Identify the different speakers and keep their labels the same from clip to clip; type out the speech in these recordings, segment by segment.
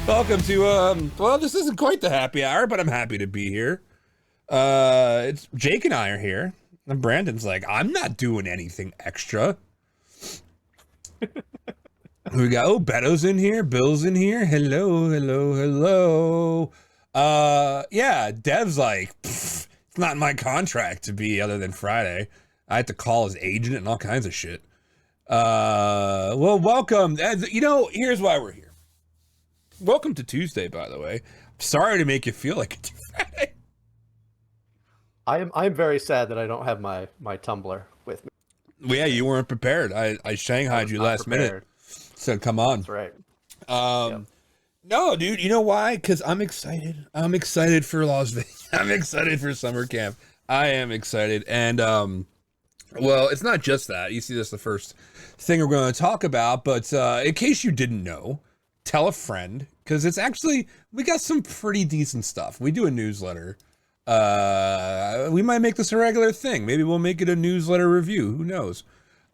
Speaker 1: Welcome to, well, this isn't quite the happy hour, but I'm happy to be here. It's Jake and I are here. And Brandon's like, I'm not doing anything extra. We got, Beto's in here, Bill's in here. Hello, hello, hello. Yeah, Dev's like, it's not in my contract to be other than Friday. I had to call his agent and all kinds of shit. Well, welcome. You know, here's why we're here. Welcome to Tuesday, by the way. Sorry to make you feel like it's Friday.
Speaker 2: I'm very sad that I don't have my tumbler with me.
Speaker 1: Well, yeah, you weren't prepared. I shanghaied you last minute. Said, come on.
Speaker 2: That's right.
Speaker 1: Yep. No, dude, you know why? Because I'm excited. I'm excited for Las Vegas. I'm excited for summer camp. I am excited. And, well, it's not just that. You see, this the first thing we're going to talk about. But in case you didn't know, tell a friend, because it's actually, we got some pretty decent stuff. We do a newsletter. We might make this a regular thing. Maybe we'll make it a newsletter review. Who knows?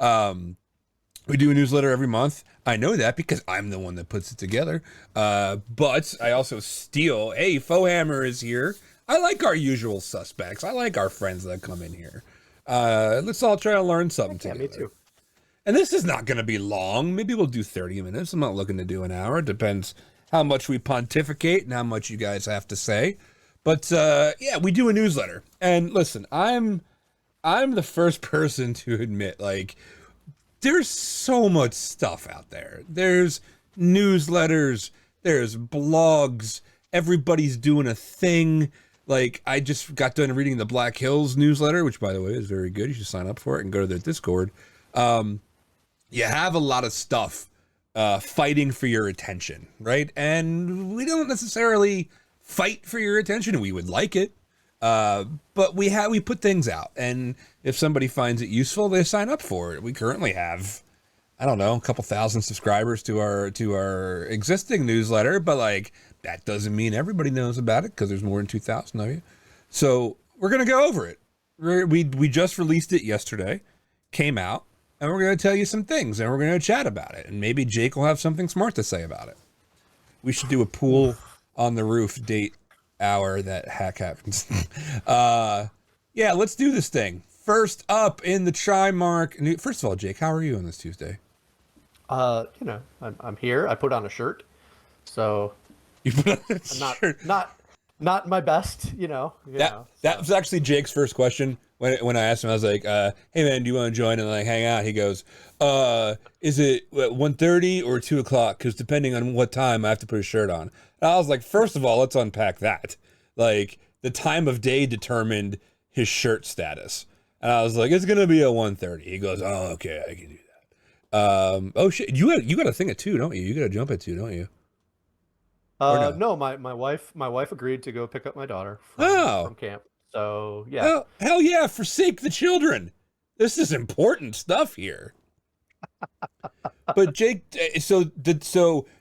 Speaker 1: We do a newsletter every month. I know that because I'm the one that puts it together. But I also steal. Hey, Fohammer is here. I like our usual suspects. I like our friends that come in here. Let's all try to learn something together.
Speaker 2: Me too.
Speaker 1: And this is not going to be long. Maybe we'll do 30 minutes. I'm not looking to do an hour. It depends how much we pontificate and how much you guys have to say. But yeah, we do a newsletter. And listen, I'm the first person to admit, like, there's so much stuff out there. There's newsletters, there's blogs, everybody's doing a thing. Like, I just got done reading the Black Hills newsletter, which, by the way, is very good. You should sign up for it and go to their Discord. You have a lot of stuff fighting for your attention, right? And we don't necessarily fight for your attention. We would like it, but we put things out, and if somebody finds it useful, they sign up for it. We currently have, I don't know, a couple thousand subscribers to our existing newsletter, but like that doesn't mean everybody knows about it because there's more than 2,000 of you. So we're gonna go over it. We just released it yesterday, came out. And we're going to tell you some things, and we're going to chat about it. And maybe Jake will have something smart to say about it. We should do a pool on the roof date hour that happens. Yeah, let's do this thing. First up in the Trimarc. First of all, Jake, how are you on this Tuesday?
Speaker 2: You know, I'm here. I put on a shirt, so
Speaker 1: You put on a shirt.
Speaker 2: Not my best, you know.
Speaker 1: That was actually Jake's first question. When I asked him, I was like, hey man, do you want to join and like hang out? He goes, is it 1:30 or 2 o'clock? Because depending on what time I have to put a shirt on. And I was like, first of all, let's unpack that. Like, the time of day determined his shirt status. And I was like, it's gonna be a 1:30. He goes, oh, okay, I can do that. Oh shit, you got a thing at 2, don't you? You got to jump at 2, don't you?
Speaker 2: No, my wife agreed to go pick up my daughter from camp. So yeah.
Speaker 1: Oh, hell yeah, forsake the children. This is important stuff here. But Jake, so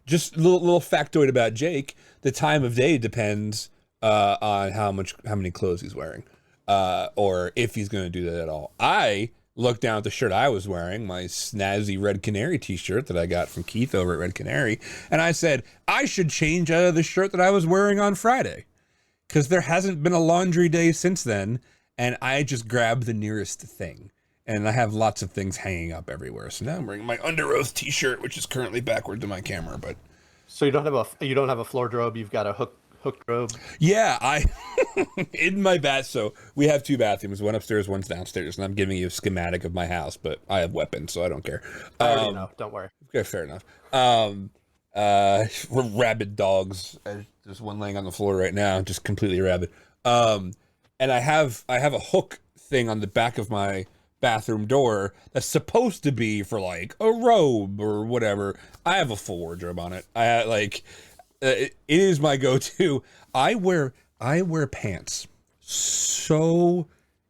Speaker 1: just a little factoid about Jake. The time of day depends on how many clothes he's wearing, or if he's going to do that at all. I looked down at the shirt I was wearing, my snazzy Red Canary t-shirt that I got from Keith over at Red Canary, and I said I should change out of the shirt that I was wearing on Friday, because there hasn't been a laundry day since then, and I just grabbed the nearest thing. And I have lots of things hanging up everywhere. So now I'm wearing my Under Oath t-shirt, which is currently backward to my camera, but
Speaker 2: so you don't have a floor robe, you've got a hooked robe.
Speaker 1: Yeah, I in my bath. So we have 2 bathrooms, one upstairs, one's downstairs, and I'm giving you a schematic of my house, but I have weapons, so I don't care.
Speaker 2: I already know, don't worry.
Speaker 1: Okay, fair enough. Rabid dogs. There's one laying on the floor right now, just completely rabid. And I have a hook thing on the back of my bathroom door that's supposed to be for like a robe or whatever. I have a full wardrobe on it. It is my go-to. I wear pants so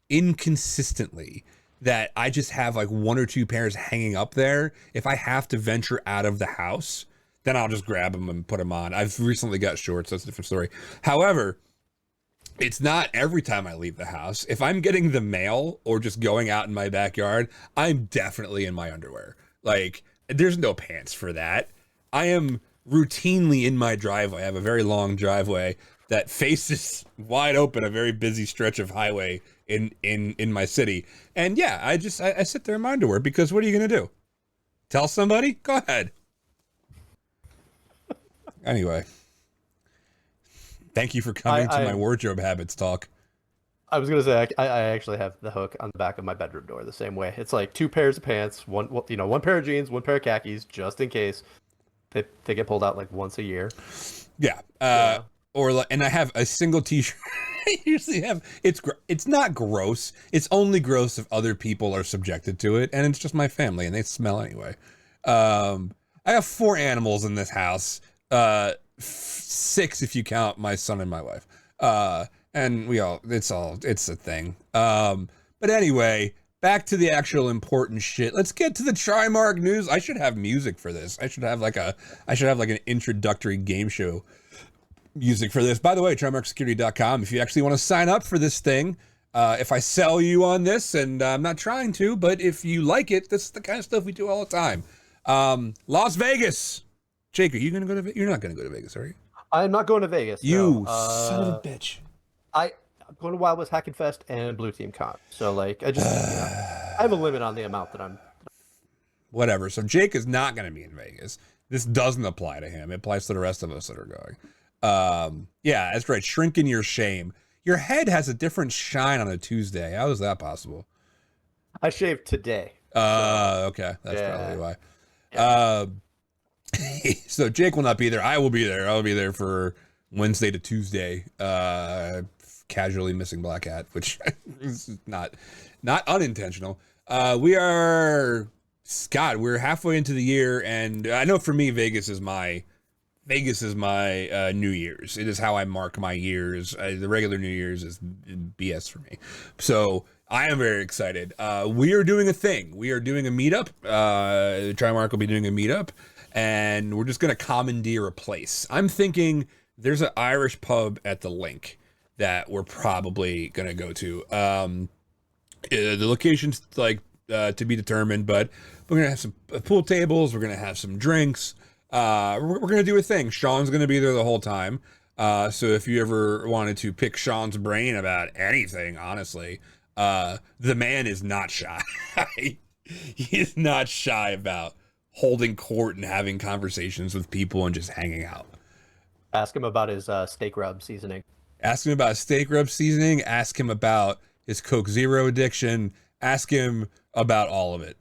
Speaker 1: inconsistently that I just have like 1 or 2 pairs hanging up there. If I have to venture out of the house, then I'll just grab them and put them on. I've recently got shorts. That's a different story. However, it's not every time I leave the house. If I'm getting the mail or just going out in my backyard, I'm definitely in my underwear. Like, there's no pants for that. I am routinely in my driveway. I have a very long driveway that faces wide open a very busy stretch of highway in my city. And yeah, I sit there in my underwear because what are you going to do? Tell somebody? Go ahead. Anyway, thank you for coming to my wardrobe habits talk.
Speaker 2: I was gonna say I actually have the hook on the back of my bedroom door the same way. It's like 2 pairs of pants, one pair of jeans, 1 pair of khakis, just in case they get pulled out like once a year.
Speaker 1: Yeah. And I have a single t-shirt. I usually have it's not gross. It's only gross if other people are subjected to it, and it's just my family and they smell anyway. I have 4 animals in this house. 6 if you count my son and my wife. And it's a thing. But anyway, back to the actual important shit. Let's get to the Trimarc news. I should have music for this. I should have like an introductory game show music for this. By the way, TrimarcSecurity.com. If you actually want to sign up for this thing, if I sell you on this, and I'm not trying to, but if you like it, this is the kind of stuff we do all the time. Las Vegas. Jake, you're not going to go to Vegas, are you?
Speaker 2: I'm not going to Vegas.
Speaker 1: You son of a bitch.
Speaker 2: I'm going to Wild West Hacking Fest and Blue Team Con. So like, I have a limit on the amount that I'm.
Speaker 1: Whatever. So Jake is not going to be in Vegas. This doesn't apply to him. It applies to the rest of us that are going. Yeah, that's right. Shrink in your shame. Your head has a different shine on a Tuesday. How is that possible?
Speaker 2: I shaved today.
Speaker 1: Okay. That's probably why. Yeah. So Jake will not be there. I will be there. I'll be there for Wednesday to Tuesday. Casually missing black hat, which is not unintentional. We're halfway into the year, and I know for me, Vegas is my New Year's. It is how I mark my years. The regular New Year's is BS for me. So I am very excited. We are doing a thing. We are doing a meetup. Trimarc will be doing a meetup, and we're just going to commandeer a place. I'm thinking there's an Irish pub at the Link that we're probably going to go to. The location's like to be determined, but we're going to have some pool tables. We're going to have some drinks. We're going to do a thing. Sean's going to be there the whole time. So if you ever wanted to pick Sean's brain about anything, honestly, the man is not shy. He is not shy about holding court and having conversations with people and just hanging out.
Speaker 2: Ask him about his steak rub seasoning.
Speaker 1: Ask him about steak rub seasoning. Ask him about his Coke Zero addiction. Ask him about all of it.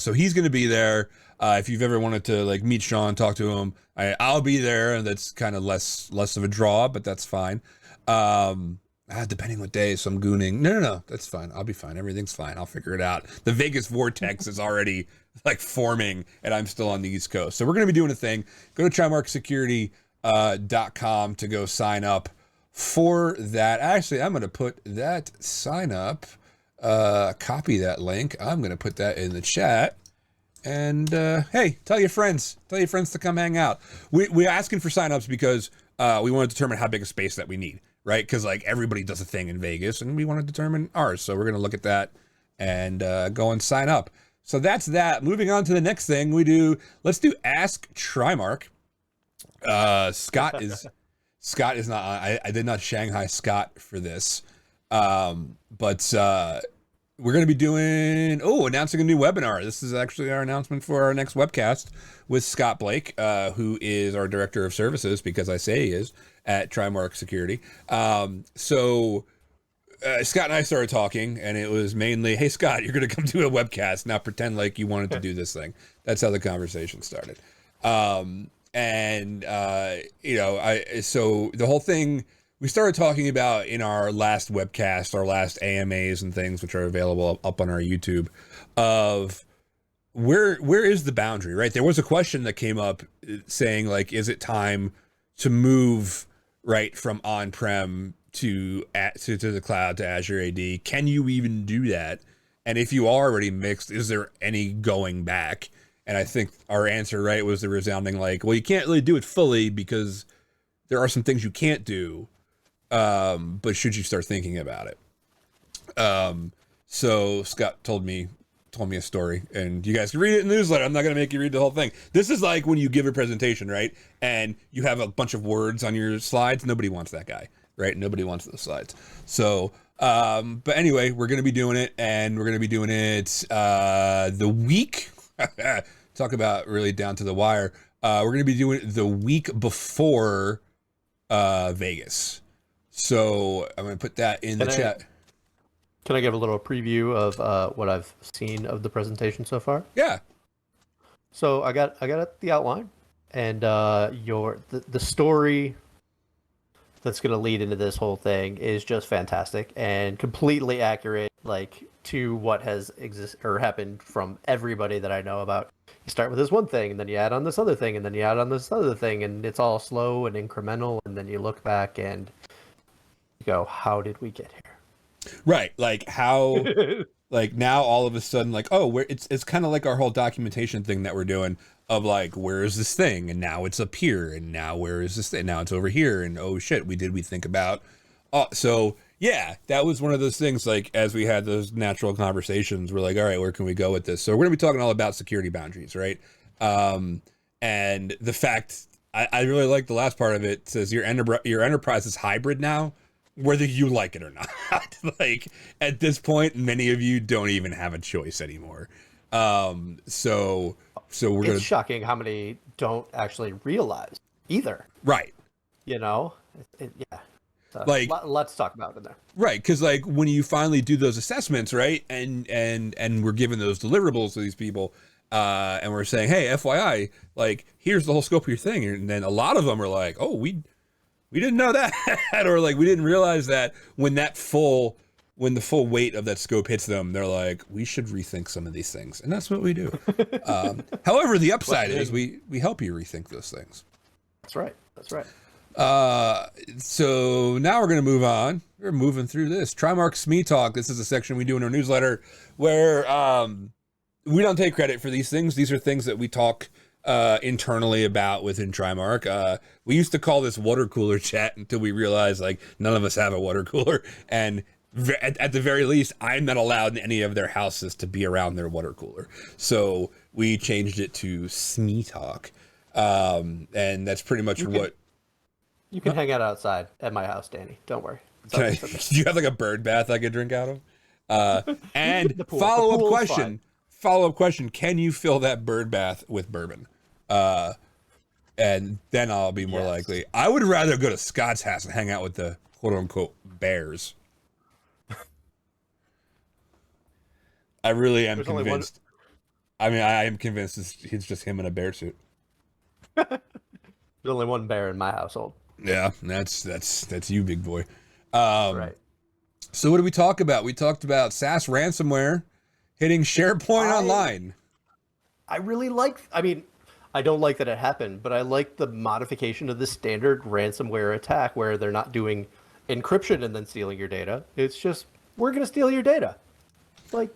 Speaker 1: So he's going to be there. If you've ever wanted to like meet Sean, talk to him, I'll be there. And that's kind of less of a draw, but that's fine. Depending what day, so I'm gooning. No, that's fine. I'll be fine. Everything's fine. I'll figure it out. The Vegas vortex is already like forming, and I'm still on the East Coast. So we're going to be doing a thing. Go to TrimarcSecurity.com to go sign up for that. Actually, I'm going to put that sign up, copy that link. I'm going to put that in the chat. And hey, tell your friends to come hang out. We're asking for signups because we want to determine how big a space that we need, right? Because like everybody does a thing in Vegas, and we want to determine ours. So we're going to look at that and go and sign up. So that's that. Moving on to the next thing let's do Ask Trimarc. Scott is not. I did not Shanghai Scott for this, but we're going to be announcing a new webinar. This is actually our announcement for our next webcast with Scott Blake, who is our director of services, because I say he is, at Trimarc Security. Scott and I started talking, and it was mainly, hey, Scott, you're going to come do a webcast. Now pretend like you wanted to do this thing. That's how the conversation started. So the whole thing we started talking about in our last webcast, our last AMAs and things, which are available up on our YouTube, of where is the boundary, right? There was a question that came up saying, like, is it time to move right from on-prem to the cloud to Azure AD? Can you even do that? And if you are already mixed, is there any going back? And I think our answer, right, was the resounding like, well, you can't really do it fully because there are some things you can't do. But should you start thinking about it? So Scott told me told me a story, and you guys can read it in the newsletter. I'm not going to make you read the whole thing. This is like when you give a presentation, right? And you have a bunch of words on your slides. Nobody wants that guy, right? Nobody wants those slides. So, but anyway, we're going to be doing it, and we're going to be doing it the week. Talk about really down to the wire. We're going to be doing it the week before Vegas. So I'm going to put that in the chat.
Speaker 2: Can I give a little preview of what I've seen of the presentation so far?
Speaker 1: Yeah.
Speaker 2: So I got the outline, and the story that's going to lead into this whole thing is just fantastic and completely accurate, like to what has happened from everybody that I know about. You start with this one thing, and then you add on this other thing, and then you add on this other thing, and it's all slow and incremental, and then you look back and you go, how did we get here?
Speaker 1: Right. Like how, like now all of a sudden, like, oh, it's kind of like our whole documentation thing that we're doing of like, where is this thing? And now it's up here. And now where is this thing? Now it's over here. And oh shit, we think about, so yeah, that was one of those things, like, as we had those natural conversations, we're like, all right, where can we go with this? So we're going to be talking all about security boundaries, right? And the fact, I really like the last part of it. It says your enterprise is hybrid now, whether you like it or not. Like, at this point, many of you don't even have a choice anymore. So we're
Speaker 2: It's shocking how many don't actually realize either.
Speaker 1: Right.
Speaker 2: You know? Yeah. So,
Speaker 1: like,
Speaker 2: let's talk about it there.
Speaker 1: Right, because like when you finally do those assessments, right, and we're giving those deliverables to these people, and we're saying, hey, FYI, like, here's the whole scope of your thing, and then a lot of them are like, oh, we didn't know that, or like we didn't realize that. When the full weight of that scope hits them, they're like, we should rethink some of these things, and that's what we do. However, the upside is we help you rethink those things.
Speaker 2: That's right.
Speaker 1: So now we're going to move on. We're moving through this. Trimarc SME Talk. This is a section we do in our newsletter where we don't take credit for these things. These are things that we talk internally about within Trimarc. We used to call this water cooler chat until we realized like none of us have a water cooler. And at the very least, I'm not allowed in any of their houses to be around their water cooler. So we changed it to SME Talk. And that's pretty much what...
Speaker 2: You can hang out outside at my house, Danny. Don't worry.
Speaker 1: Do you have like a bird bath I could drink out of? And follow-up question, can you fill that bird bath with bourbon? And then I'll be more likely. I would rather go to Scott's house and hang out with the quote-unquote bears. I really am convinced. I mean, I am convinced it's just him in a bear suit.
Speaker 2: There's only one bear in my household.
Speaker 1: Yeah, that's you, big boy.
Speaker 2: Right.
Speaker 1: So what did we talk about? We talked about SaaS ransomware hitting SharePoint Online.
Speaker 2: I mean, I don't like that it happened, but I like the modification of the standard ransomware attack where they're not doing encryption and then stealing your data. It's just, we're going to steal your data. Like,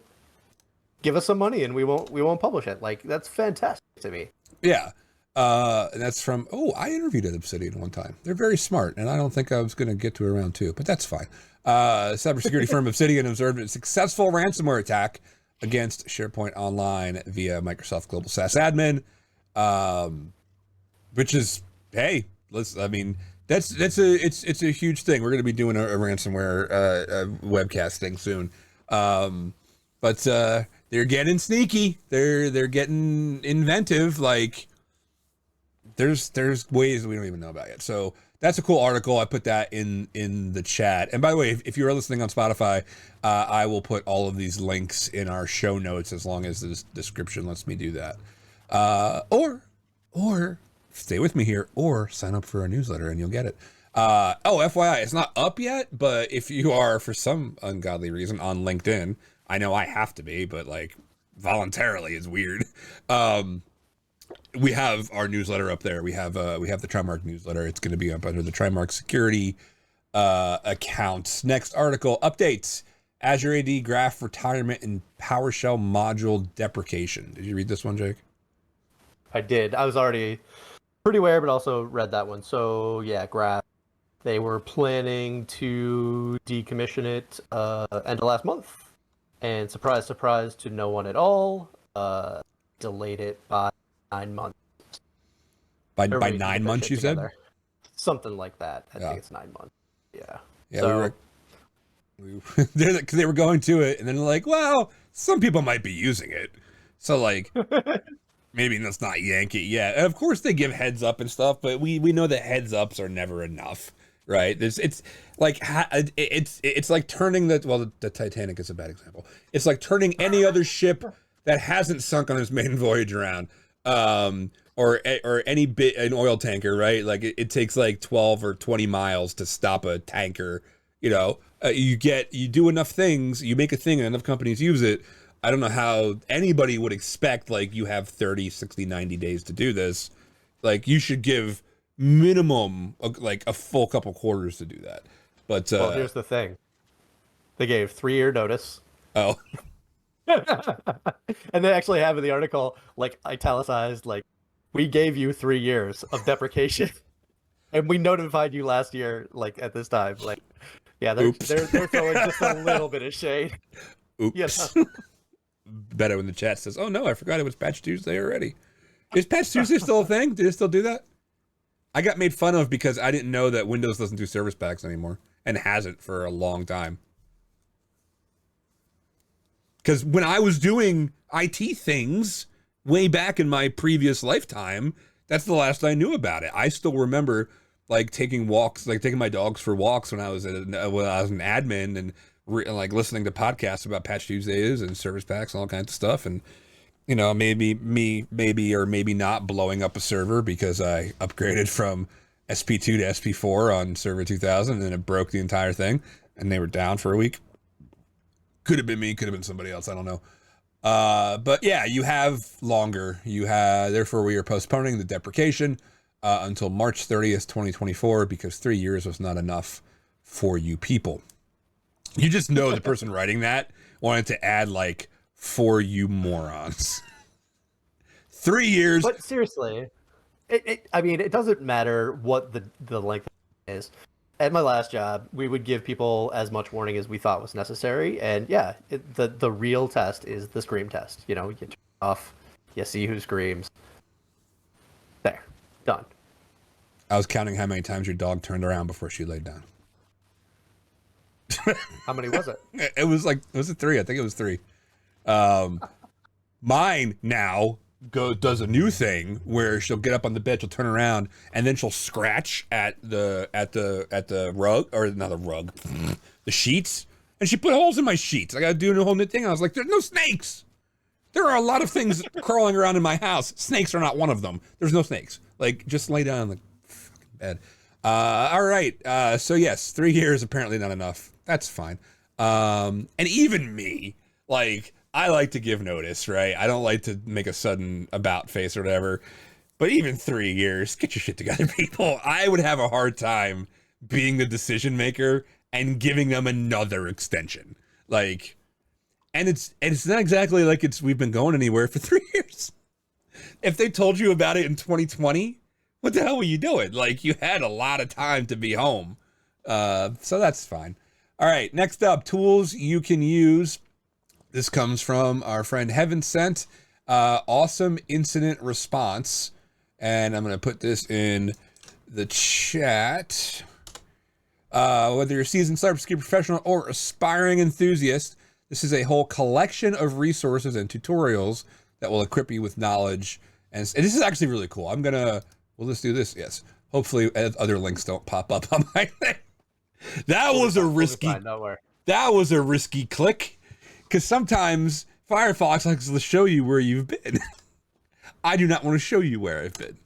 Speaker 2: give us some money and we won't publish it. Like, that's fantastic to me.
Speaker 1: Yeah. And that's from, I interviewed at Obsidian one time. They're very smart, and I don't think I was going to get to it around two, but that's fine. Cybersecurity firm Obsidian observed a successful ransomware attack against SharePoint Online via Microsoft Global SaaS Admin, which is, hey, it's a huge thing. We're going to be doing a ransomware webcast thing soon. But they're getting sneaky. They're getting inventive. Like, there's ways we don't even know about yet. So that's a cool article. I put that in the chat. And by the way, if you're listening on Spotify, I will put all of these links in our show notes as long as this description lets me do that. Or stay with me here, or sign up for our newsletter and you'll get it. FYI, it's not up yet, but if you are, for some ungodly reason, on LinkedIn, I know I have to be, but like voluntarily is weird. We have our newsletter up there. We have the Trimarc newsletter. It's going to be up under the Trimarc security account. Next article, updates. Azure AD Graph retirement and PowerShell module deprecation. Did you read this one, Jake?
Speaker 2: I did. I was already pretty aware, but also read that one. So yeah, Graph. They were planning to decommission it end of last month. and surprise, surprise to no one at all, delayed it by 9 months.
Speaker 1: By
Speaker 2: Everybody can get
Speaker 1: 9
Speaker 2: their
Speaker 1: months,
Speaker 2: shit
Speaker 1: you said?
Speaker 2: together. Something like that. I
Speaker 1: Yeah.
Speaker 2: think it's 9 months. Yeah.
Speaker 1: Yeah,
Speaker 2: So,
Speaker 1: they were going to it, and then they're like, well, some people might be using it, so like maybe let's not yank it yet. And of course, they give heads up and stuff, but we know that heads ups are never enough, right? It's like it's like turning the Titanic is a bad example. It's like turning any other ship that hasn't sunk on its maiden voyage around, or an oil tanker, right? Like it takes like 12 or 20 miles to stop a tanker. You know, you do enough things, you make a thing, and enough companies use it. I don't know how anybody would expect, like, you have 30, 60, 90 days to do this. Like, you should give minimum, like, a full couple quarters to do that. But,
Speaker 2: well, here's the thing. They gave 3-year notice.
Speaker 1: oh,
Speaker 2: And they actually have in the article, like, italicized, like, we gave you 3 years of deprecation. And we notified you last year, like, at this time. Like, yeah, they're throwing just a little bit of shade.
Speaker 1: oops.
Speaker 2: You know?
Speaker 1: Beto in the chat says, oh no, I forgot it was Patch Tuesday already. Is Patch Tuesday still a thing? Did it still do that? I got made fun of because I didn't know that Windows doesn't do service packs anymore, and hasn't for a long time. Because when I was doing IT things way back in my previous lifetime, that's the last I knew about it. I still remember like taking walks, like taking my dogs for walks when I was an admin, and like listening to podcasts about Patch Tuesdays and service packs and all kinds of stuff. And you know, maybe not blowing up a server because I upgraded from SP2 to SP4 on server 2000, and then it broke the entire thing, and they were down for a week. Could have been me, could have been somebody else, I don't know. But yeah, you have longer. Therefore we are postponing the deprecation until March 30th, 2024, because 3 years was not enough for you people. You just know the person writing that wanted to add like, for you morons. 3 years.
Speaker 2: But seriously, I mean, it doesn't matter what the length is. At my last job, we would give people as much warning as we thought was necessary. And yeah, the real test is the scream test. You know, you turn it off, you see who screams. There, done.
Speaker 1: I was counting how many times your dog turned around before she laid down.
Speaker 2: How many was it?
Speaker 1: Was it 3? I think it was 3. Mine now does a new thing where she'll get up on the bed, she'll turn around, and then she'll scratch at the rug, or not the rug, the sheets, and she put holes in my sheets. I got to do a whole new thing. I was like, there's no snakes. There are a lot of things crawling around in my house. Snakes are not one of them. There's no snakes. Like, just lay down on the fucking bed. All right. So yes, 3 years apparently not enough. That's fine. And even me, like, I like to give notice, right? I don't like to make a sudden about face or whatever. But even 3 years, get your shit together, people. I would have a hard time being the decision maker and giving them another extension. Like, and it's not exactly like we've been going anywhere for 3 years. If they told you about it in 2020, what the hell were you doing? Like, you had a lot of time to be home. So that's fine. All right, next up, tools you can use. This comes from our friend Heaven Sent. Awesome incident response. And I'm going to put this in the chat. Whether you're a seasoned cybersecurity professional or aspiring enthusiast, this is a whole collection of resources and tutorials that will equip you with knowledge. And this is actually really cool. Will this do this? Yes. Hopefully other links don't pop up on my thing. That was a risky click. Because sometimes Firefox likes to show you where you've been. I do not want to show you where I've been.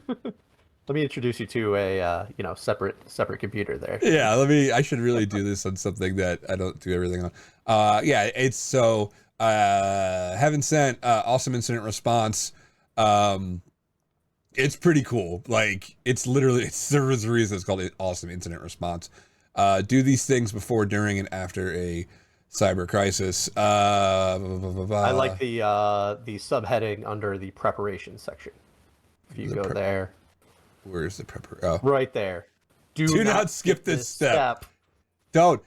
Speaker 2: Let me introduce you to a separate computer there.
Speaker 1: Yeah, I should really do this on something that I don't do everything on. Yeah, it's so Heaven Sent, awesome incident response. It's pretty cool. Like, there's a reason it's called awesome incident response. Do these things before, during, and after a cyber crisis. I
Speaker 2: like the subheading under the preparation section. If you go there.
Speaker 1: Where's the prepper? Oh.
Speaker 2: Right there. Do
Speaker 1: not skip this step. Don't.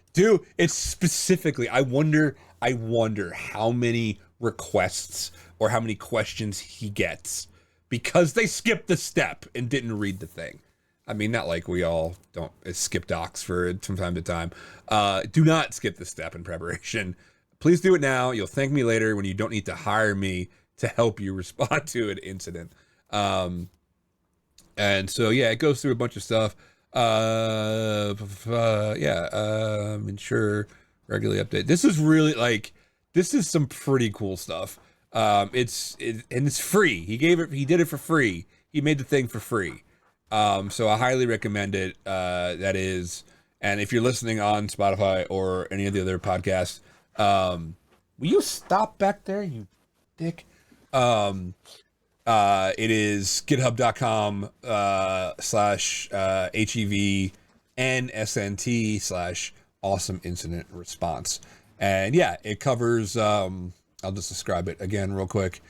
Speaker 1: It's specifically, I wonder I wonder how many requests or how many questions he gets because they skipped the step and didn't read the thing. I mean, not like we all don't skip docs from time to time. Do not skip the step in preparation. Please do it now. You'll thank me later when you don't need to hire me to help you respond to an incident. And so, yeah, it goes through a bunch of stuff. Ensure regularly update. This is really this is some pretty cool stuff. It's free. He did it for free. He made the thing for free. So I highly recommend it. That is, and if you're listening on Spotify or any of the other podcasts, will you stop back there, you dick? It is github.com/HEVNSNT/awesome incident response. And yeah, it covers, I'll just describe it again real quick.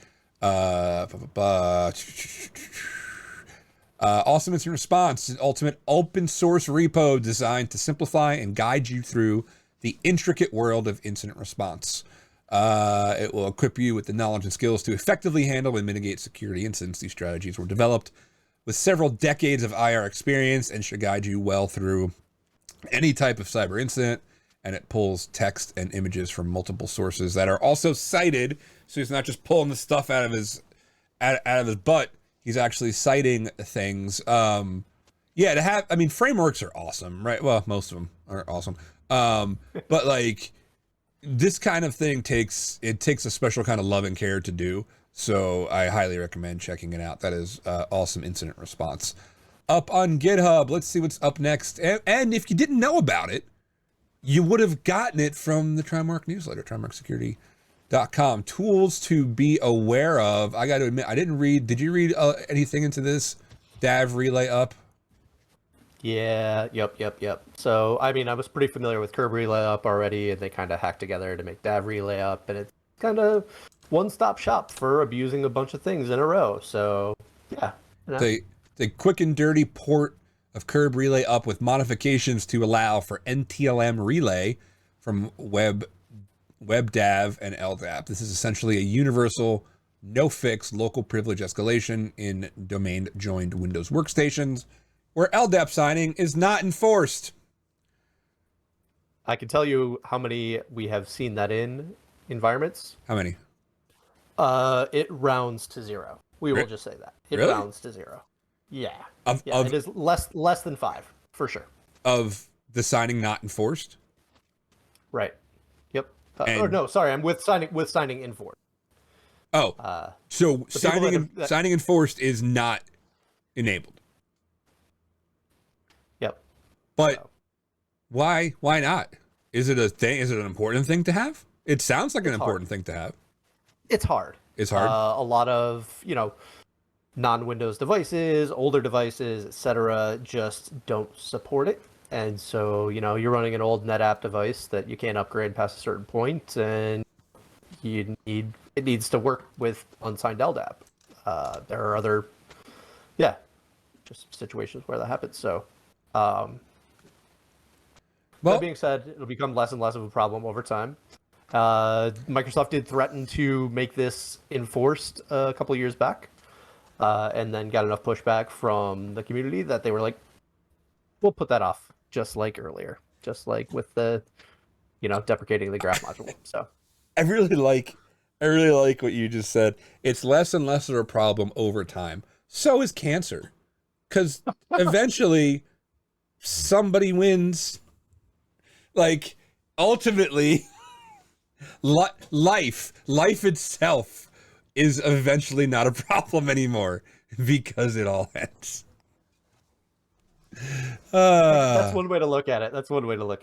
Speaker 1: Awesome Incident Response is an ultimate open source repo designed to simplify and guide you through the intricate world of incident response. It will equip you with the knowledge and skills to effectively handle and mitigate security incidents. These strategies were developed with several decades of IR experience and should guide you well through any type of cyber incident. And it pulls text and images from multiple sources that are also cited. So he's not just pulling the stuff out of his butt. He's actually citing things. Frameworks are awesome, right? Well, most of them are awesome. But like this kind of thing takes a special kind of love and care to do. So I highly recommend checking it out. That is Awesome Incident Response up on GitHub. Let's see what's up next. And if you didn't know about it, you would have gotten it from the Trimarc newsletter, trimarcsecurity.com. Tools to be aware of. I got to admit, I didn't read. Did you read anything into this DAV relay up?
Speaker 2: Yeah, yep. So, I mean, I was pretty familiar with Curb Relay Up already, and they kind of hacked together to make DAV Relay Up, and it's kind of one-stop shop for abusing a bunch of things in a row. So, yeah.
Speaker 1: The quick and dirty port of Curb Relay Up with modifications to allow for NTLM relay from WebDAV and LDAP. This is essentially a universal, no-fix local privilege escalation in domain-joined Windows workstations where LDAP signing is not enforced.
Speaker 2: I can tell you how many we have seen that in environments.
Speaker 1: How many?
Speaker 2: It rounds to 0. We will just say that. It
Speaker 1: really?
Speaker 2: Rounds to 0. Yeah. It is less than 5, for sure.
Speaker 1: Of the signing not enforced?
Speaker 2: Right. Yep. I'm with signing enforced.
Speaker 1: Oh. So signing enforced is not enabled.
Speaker 2: Yep.
Speaker 1: But why not? Is it a thing? Is it an important thing to have? It sounds like an important thing to have.
Speaker 2: It's hard.
Speaker 1: It's hard.
Speaker 2: A lot of, non-Windows devices, older devices, etc., just don't support it. And so, you're running an old NetApp device that you can't upgrade past a certain point, and it needs to work with unsigned LDAP. There are other, just situations where that happens. So, that being said, it'll become less and less of a problem over time. Microsoft did threaten to make this enforced a couple of years back. And then got enough pushback from the community that they were like, we'll put that off, just like earlier, just like with the, deprecating the graph module. So
Speaker 1: I really like what you just said. It's less and less of a problem over time. So is cancer, because eventually somebody wins. Like ultimately, life itself is eventually not a problem anymore because it all ends.
Speaker 2: That's one way to look at it.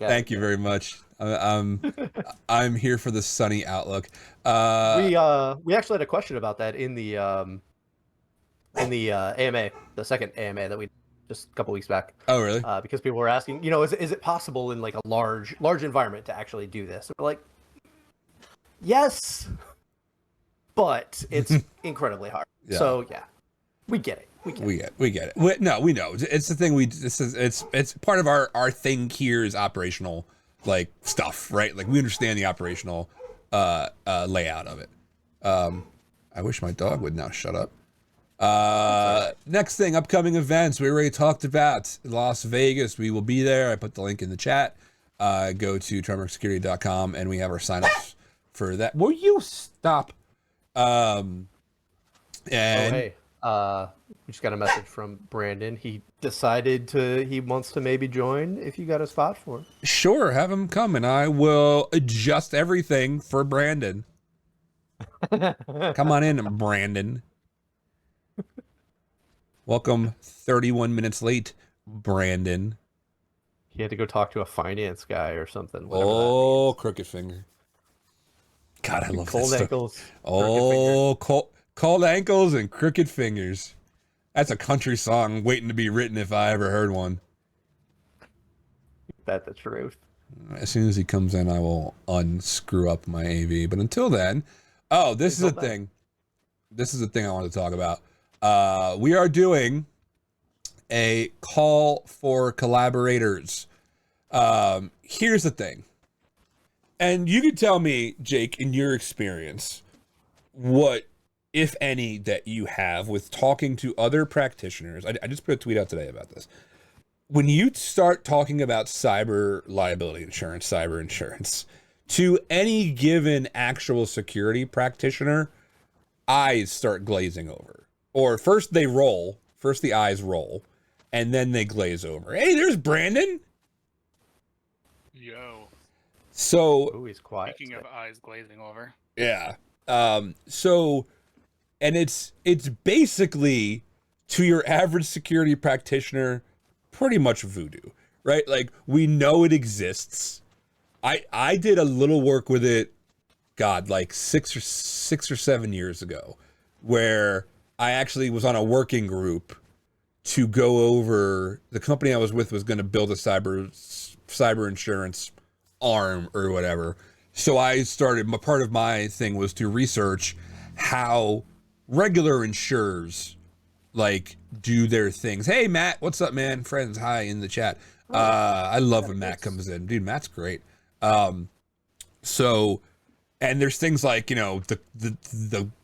Speaker 1: Thank you very much. I'm here for the sunny outlook.
Speaker 2: We actually had a question about that in the AMA, the second AMA that we just a couple weeks back.
Speaker 1: Oh, really?
Speaker 2: Because people were asking, is it possible in like a large environment to actually do this? And we're like, yes. But it's incredibly hard. Yeah. So yeah, we get it. We get
Speaker 1: it. We know. It's the thing. It's part of our thing here is operational stuff, right? Like we understand the operational layout of it. I wish my dog would now shut up. Next thing, upcoming events. We already talked about Las Vegas. We will be there. I put the link in the chat. Go to trimarcsecurity.com and we have our signups for that. Will you stop? And
Speaker 2: hey, we just got a message from Brandon. He decided he wants to maybe join if you got a spot for him.
Speaker 1: Sure, have him come and I will adjust everything for Brandon. Come on in, Brandon. Welcome 31 minutes late, Brandon.
Speaker 2: He had to go talk to a finance guy or something.
Speaker 1: Oh, crooked finger. God, I love
Speaker 2: cold
Speaker 1: that
Speaker 2: ankles.
Speaker 1: Stuff. Oh, cold ankles and crooked fingers. That's a country song waiting to be written if I ever heard one.
Speaker 2: That's the truth.
Speaker 1: As soon as he comes in, I will unscrew up my AV. But until then, this is a thing. This is the thing I want to talk about. We are doing a call for collaborators. Here's the thing. And you can tell me, Jake, in your experience, what, if any, that you have with talking to other practitioners. I just put a tweet out today about this. When you start talking about cyber liability insurance, cyber insurance, to any given actual security practitioner, eyes start glazing over. Or first the eyes roll, and then they glaze over. Hey, there's Brandon.
Speaker 3: Yo.
Speaker 1: So,
Speaker 2: ooh, he's quiet.
Speaker 3: Speaking of eyes glazing over.
Speaker 1: Yeah. And it's basically, to your average security practitioner, pretty much voodoo, right? Like, we know it exists. I did a little work with it, God, like 6 or 7 years ago, where I actually was on a working group to go over, the company I was with was going to build a cyber insurance arm or whatever. So I started, part of my thing was to research how regular insurers like do their things. Hey, Matt, what's up, man? Friends, hi in the chat. I love when Matt comes in. Dude, Matt's great. So, and there's things like, you know,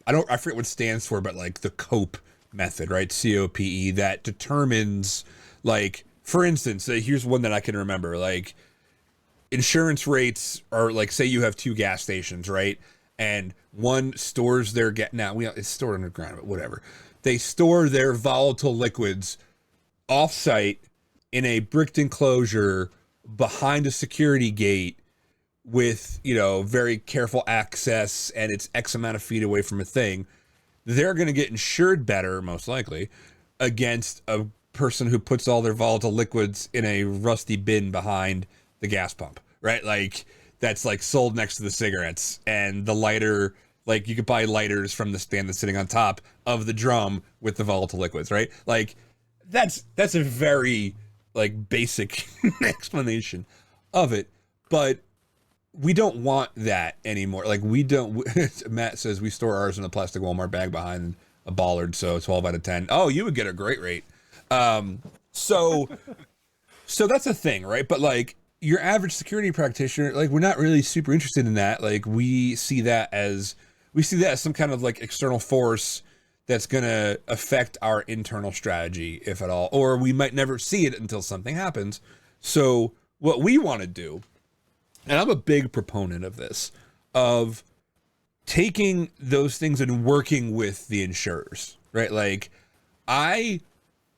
Speaker 1: I forget what it stands for, but like the COPE method, right? COPE, that determines, like, for instance, here's one that I can remember, like, insurance rates are like, say you have 2 gas stations, right? And one stores their it's stored underground, but whatever. They store their volatile liquids off-site in a bricked enclosure behind a security gate with, you know, very careful access, and it's X amount of feet away from a thing. They're going to get insured better, most likely, against a person who puts all their volatile liquids in a rusty bin behind the gas pump, right? Like, that's like sold next to the cigarettes, and the lighter, like, you could buy lighters from the stand that's sitting on top of the drum with the volatile liquids, right? Like, that's a very, like, basic explanation of it, but we don't want that anymore. Like, we don't, Matt says we store ours in a plastic Walmart bag behind a bollard, so 12 out of 10. Oh, you would get a great rate. So that's a thing, right? But like, your average security practitioner, like, we're not really super interested in that. Like, we see that as some kind of like external force that's going to affect our internal strategy, if at all, or we might never see it until something happens. So what we want to do, and I'm a big proponent of this, of taking those things and working with the insurers, right? Like,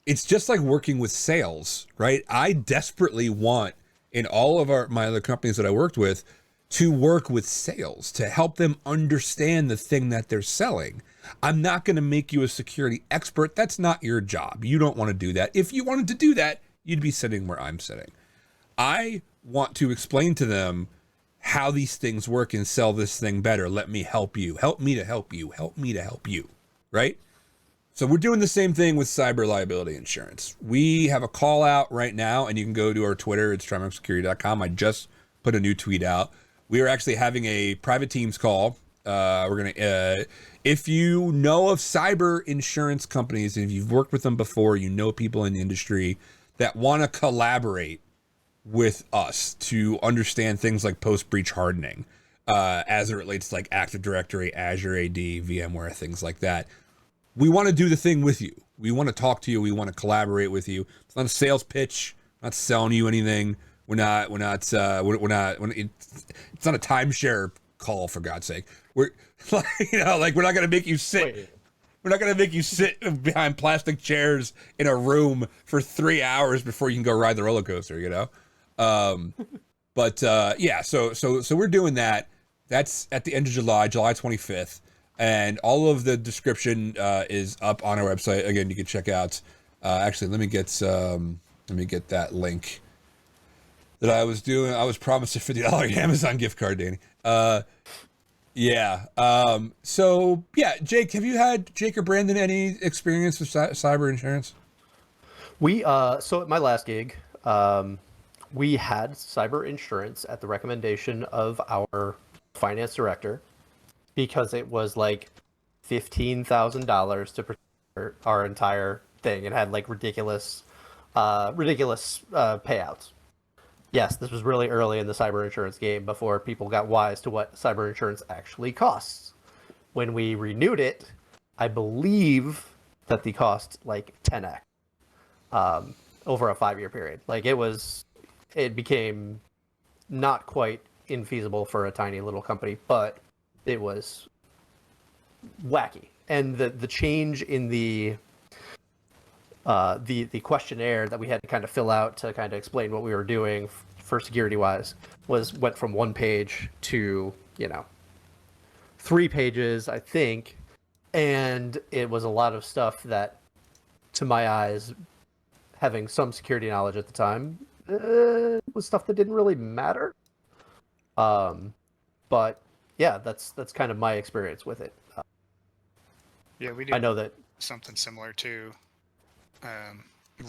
Speaker 1: it's just like working with sales, right? I desperately want, in all of my other companies that I worked with, to work with sales, to help them understand the thing that they're selling. I'm not going to make you a security expert. That's not your job. You don't want to do that. If you wanted to do that, you'd be sitting where I'm sitting. I want to explain to them how these things work and sell this thing better. Let me help you. Help me to help you. Help me to help you. Right? So we're doing the same thing with cyber liability insurance. We have a call out right now, and you can go to our Twitter. It's trimarcsecurity.com. I just put a new tweet out. We are actually having a private Teams call. We're going to, if you know of cyber insurance companies, and if you've worked with them before, you know people in the industry that want to collaborate with us to understand things like post-breach hardening, as it relates to like Active Directory, Azure AD, VMware, things like that. We want to do the thing with you. We want to talk to you. We want to collaborate with you. It's not a sales pitch. We're not selling you anything. We're not. It's not a timeshare call, for God's sake. We're like, we're not gonna make you sit.
Speaker 2: Wait.
Speaker 1: We're not gonna make you sit behind plastic chairs in a room for 3 hours before you can go ride the roller coaster. But yeah. So we're doing that. That's at the end of July 25th. And all of the description is up on our website. Again, you can check out. Actually, let me get that link that I was doing. I was promised a $50 Amazon gift card, Danny. Yeah. So yeah, Jake, have you had, Jake or Brandon, any experience with cyber insurance?
Speaker 2: We so at my last gig, we had cyber insurance at the recommendation of our finance director, because it was like $15,000 to protect our entire thing. It had like ridiculous payouts. Yes, this was really early in the cyber insurance game before people got wise to what cyber insurance actually costs. When we renewed it, I believe that the cost like 10x over a 5-year period. Like it became not quite infeasible for a tiny little company, but it was wacky. And the change in the questionnaire that we had to kind of fill out to kind of explain what we were doing for security wise went from 1 page to 3 pages, I think. And it was a lot of stuff that, to my eyes, having some security knowledge at the time, was stuff that didn't really matter. But yeah, that's kind of my experience with it.
Speaker 3: Yeah, we did.
Speaker 2: I know that
Speaker 3: something similar too.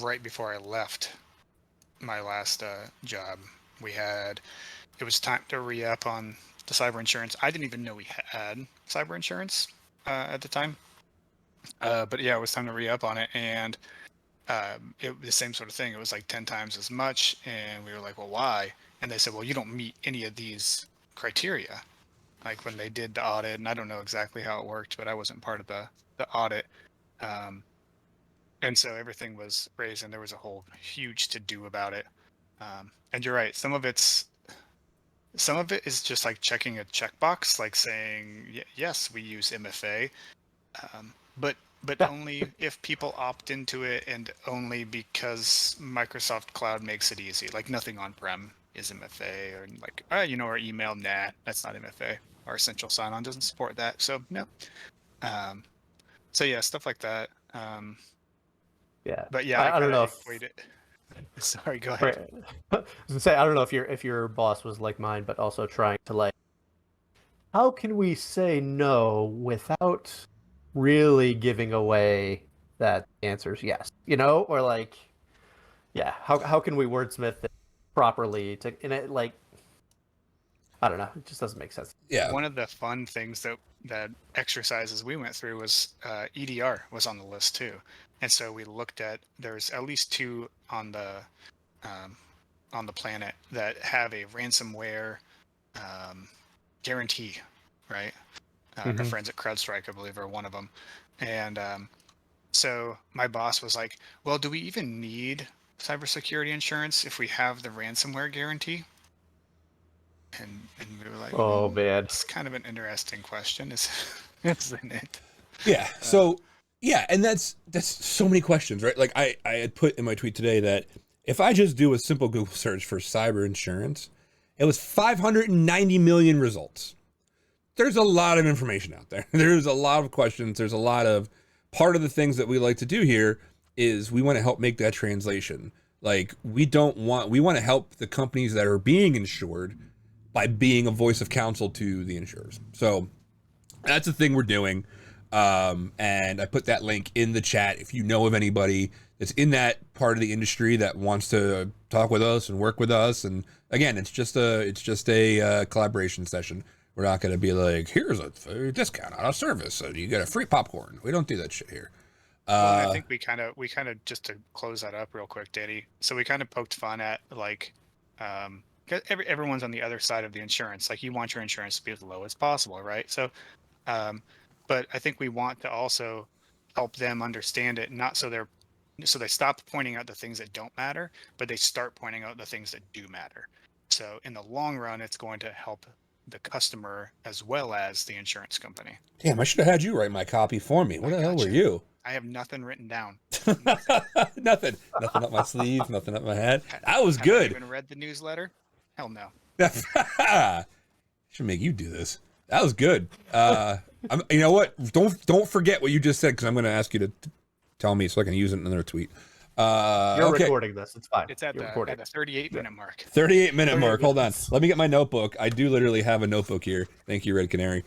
Speaker 3: Right before I left my last job, it was time to re-up on the cyber insurance. I didn't even know we had cyber insurance at the time. But yeah, it was time to re-up on it, and it was the same sort of thing. It was like 10 times as much, and we were like, well, why? And they said, well, you don't meet any of these criteria. Like when they did the audit, and I don't know exactly how it worked, but I wasn't part of the audit. And so everything was raised, and there was a whole huge to-do about it. And you're right, some of it is just like checking a checkbox, like saying, yes, we use MFA, but only if people opt into it, and only because Microsoft Cloud makes it easy. Like nothing on-prem is MFA, or like our email, that's not MFA. Our essential sign-on doesn't support that, so no. So yeah, stuff like that.
Speaker 2: Yeah,
Speaker 3: but yeah,
Speaker 2: I don't know
Speaker 3: equate it. Sorry, go ahead.
Speaker 2: Right. I was gonna say, I don't know if your boss was like mine, but also trying to like, how can we say no without really giving away that the answer is yes, or like, yeah, how can we wordsmith it properly and it, like, I don't know, it just doesn't make sense.
Speaker 1: Yeah.
Speaker 3: One of the fun things that exercises we went through was EDR was on the list too. And so we looked at, there's at least 2 on the planet that have a ransomware guarantee, right? Our friends at CrowdStrike, I believe, are one of them. And so my boss was like, well, do we even need cybersecurity insurance if we have the ransomware guarantee? And we were like,
Speaker 2: oh man,
Speaker 3: it's kind of an interesting question, isn't it?
Speaker 1: Yeah. So yeah, and that's so many questions, right? Like I had put in my tweet today that if I just do a simple Google search for cyber insurance, it was 590 million results. There's a lot of information out there. There's a lot of questions. There's a lot of, part of the things that we like to do here is we want to help make that translation. Like we want to help the companies that are being insured by being a voice of counsel to the insurers. So that's the thing we're doing. And I put that link in the chat. If you know of anybody that's in that part of the industry that wants to talk with us and work with us. And again, it's just a collaboration session. We're not going to be like, here's a discount on a service, so you get a free popcorn. We don't do that shit here.
Speaker 3: Well, I think we kind of just to close that up real quick, Danny. So we kind of poked fun at like 'cause everyone's on the other side of the insurance. Like you want your insurance to be as low as possible, right? So, but I think we want to also help them understand it, not so they stop pointing out the things that don't matter, but they start pointing out the things that do matter. So in the long run, it's going to help the customer as well as the insurance company.
Speaker 1: Damn, I should have had you write my copy for me. What the hell were
Speaker 3: Gotcha.
Speaker 1: you?
Speaker 3: I have nothing written down.
Speaker 1: Nothing up my sleeve, nothing up my head. That was
Speaker 3: Have I
Speaker 1: good.
Speaker 3: even read the newsletter? Hell no.
Speaker 1: Should make you do this. That was good. You know what? Don't forget what you just said because I'm going to ask you to tell me so I can use it in another tweet.
Speaker 2: You're
Speaker 1: okay.
Speaker 2: recording this. It's fine.
Speaker 3: It's at the 38-minute mark.
Speaker 1: 38-minute mark. Hold on. Let me get my notebook. I do literally have a notebook here. Thank you, Red Canary.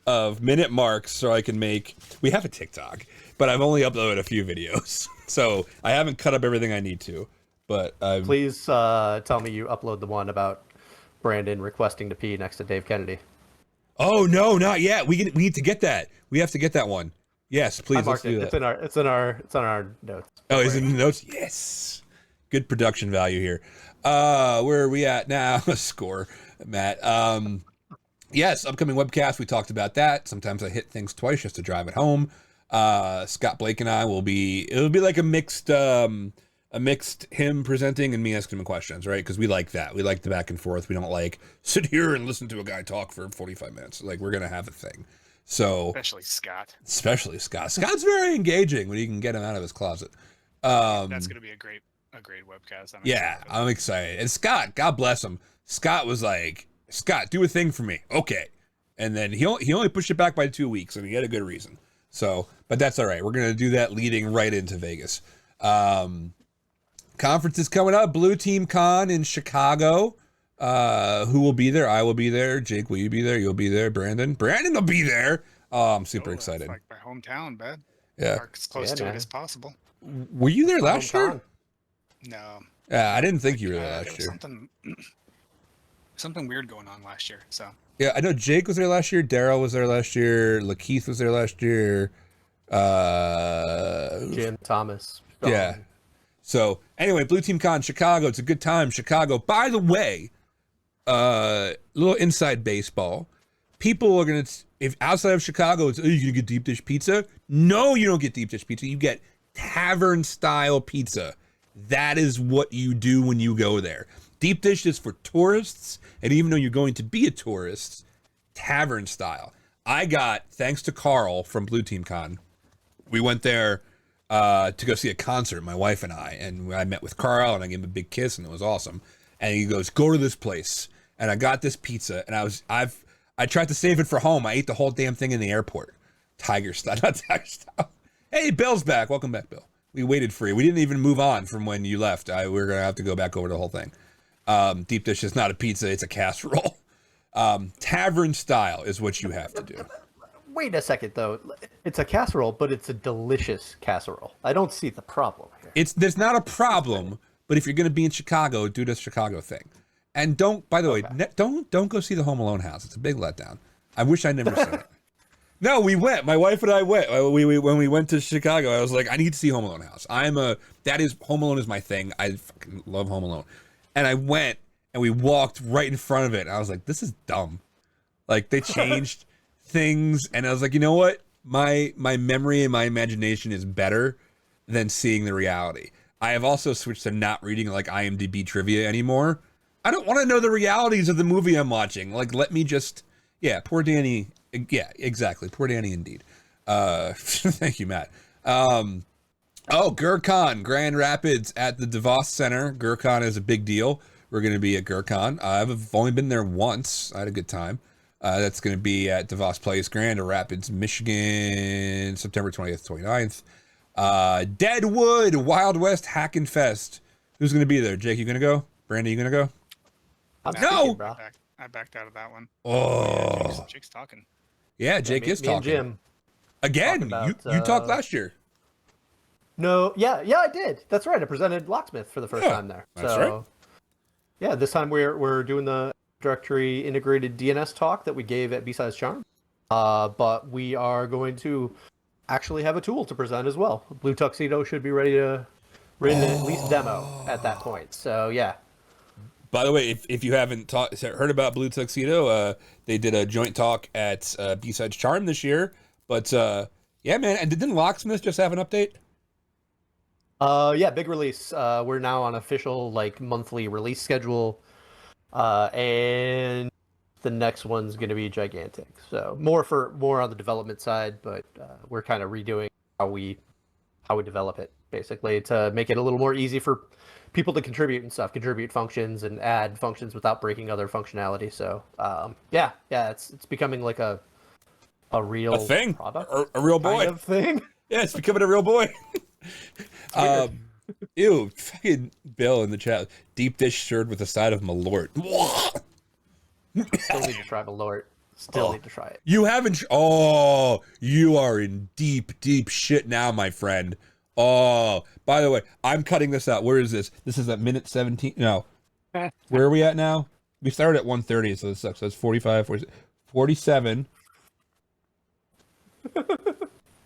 Speaker 1: Of minute marks so I can make. We have a TikTok, but I've only uploaded a few videos, so I haven't cut up everything I need to. But
Speaker 2: Please tell me you upload the one about Brandon requesting to pee next to Dave Kennedy.
Speaker 1: Oh no, not yet. We need to get that. We have to get that one. Yes, please. Let's do that.
Speaker 2: It's on our notes.
Speaker 1: Oh, is it in the notes? Yes. Good production value here. Where are we at now? Score, Matt. Yes, upcoming webcast. We talked about that. Sometimes I hit things twice just to drive it home. Scott Blake and I it'll be like a mixed him presenting and me asking him questions, right? Because we like that. We like the back and forth. We don't like sit here and listen to a guy talk for 45 minutes. Like we're gonna have a thing. So
Speaker 3: Especially Scott.
Speaker 1: Scott's very engaging when you can get him out of his closet.
Speaker 3: That's gonna be a great webcast.
Speaker 1: I'm excited. And Scott, God bless him. Scott was like, Scott, do a thing for me. Okay. And then he only pushed it back by 2 weeks, and he had a good reason. So, but that's all right. We're going to do that leading right into Vegas. Conference is coming up. Blue Team Con in Chicago. Who will be there? I will be there. Jake, will you be there? You'll be there. Brandon will be there. Oh, I'm super excited.
Speaker 3: Like my hometown, bud.
Speaker 1: Yeah.
Speaker 3: Or as close to it as possible.
Speaker 1: Were you there last year?
Speaker 3: No.
Speaker 1: Yeah, I didn't think you were there last year.
Speaker 3: Something weird going on last year. So
Speaker 1: yeah, I know Jake was there last year. Daryl was there last year. Lakeith was there last year.
Speaker 2: Jim Thomas.
Speaker 1: Yeah. So anyway, Blue Team Con Chicago. It's a good time. Chicago. By the way, little inside baseball. People are gonna, if outside of Chicago, it's, oh, you gonna get deep dish pizza? No, you don't get deep dish pizza. You get tavern style pizza. That is what you do when you go there. Deep dish is for tourists, and even though you're going to be a tourist, tavern style. I got, thanks to Carl from Blue Team Con, we went there to go see a concert, my wife and I met with Carl, and I gave him a big kiss, and it was awesome. And he goes, go to this place. And I got this pizza, and I tried to save it for home. I ate the whole damn thing in the airport. Tiger style, not tiger style. Hey, Bill's back. Welcome back, Bill. We waited for you. We didn't even move on from when you left. We're going to have to go back over the whole thing. Deep dish is not a pizza, it's a casserole. Tavern style is what you have to do.
Speaker 2: Wait a second, though. It's a casserole, but it's a delicious casserole. I don't see the problem here.
Speaker 1: There's not a problem, but if you're going to be in Chicago, do the Chicago thing. And don't, by the way, don't go see the Home Alone house. It's a big letdown. I wish I never saw it. No, we went. My wife and I went. When we went to Chicago, I was like, I need to see Home Alone house. Home Alone is my thing. I fucking love Home Alone. And I went and we walked right in front of it. And I was like, this is dumb. Like they changed things. And I was like, you know what? My memory and my imagination is better than seeing the reality. I have also switched to not reading like IMDb trivia anymore. I don't want to know the realities of the movie I'm watching. Like, let me just, poor Danny. Yeah, exactly. Poor Danny indeed. Thank you, Matt. GurCon, Grand Rapids at the DeVos Center. GurCon is a big deal. We're going to be at GurCon. I've only been there once. I had a good time. That's going to be at DeVos Place, Grand Rapids, Michigan, September 20th, 29th. Deadwood, Wild West Hackin' Fest. Who's going to be there? Jake, you going to go? Brandon, you going to go?
Speaker 2: No!
Speaker 3: I backed out of that one.
Speaker 1: Oh.
Speaker 3: Jake's talking.
Speaker 1: Yeah, Jake is talking.
Speaker 2: Jim.
Speaker 1: Again,
Speaker 2: about,
Speaker 1: you talked last year.
Speaker 2: No, yeah, I did. That's right. I presented Locksmith for the first time there.
Speaker 1: That's right.
Speaker 2: Yeah, this time we're doing the directory integrated DNS talk that we gave at B-Sides Charm. But we are going to actually have a tool to present as well. Blue Tuxedo should be ready to at least demo at that point. So yeah.
Speaker 1: By the way, if you haven't heard about Blue Tuxedo, they did a joint talk at B-Sides Charm this year. But yeah, man, and didn't Locksmith just have an update?
Speaker 2: Yeah, big release. We're now on official like monthly release schedule, and the next one's going to be gigantic. So more on the development side, but we're kind of redoing how we develop it basically to make it a little more easy for people to contribute functions and add functions without breaking other functionality. So yeah, it's becoming like a real
Speaker 1: thing,
Speaker 2: product,
Speaker 1: a real boy
Speaker 2: kind of thing.
Speaker 1: Yeah, it's becoming a real boy. Ew, fucking Bill in the chat. Deep dish served with a side of Malort.
Speaker 2: Still need to try Malort. Still need to try it.
Speaker 1: You haven't. Oh, you are in deep, deep shit now, my friend. Oh, by the way, I'm cutting this out. Where is this? This is at minute 17. No. Where are we at now? We started at 1:30, so this sucks. So it's 45, 47.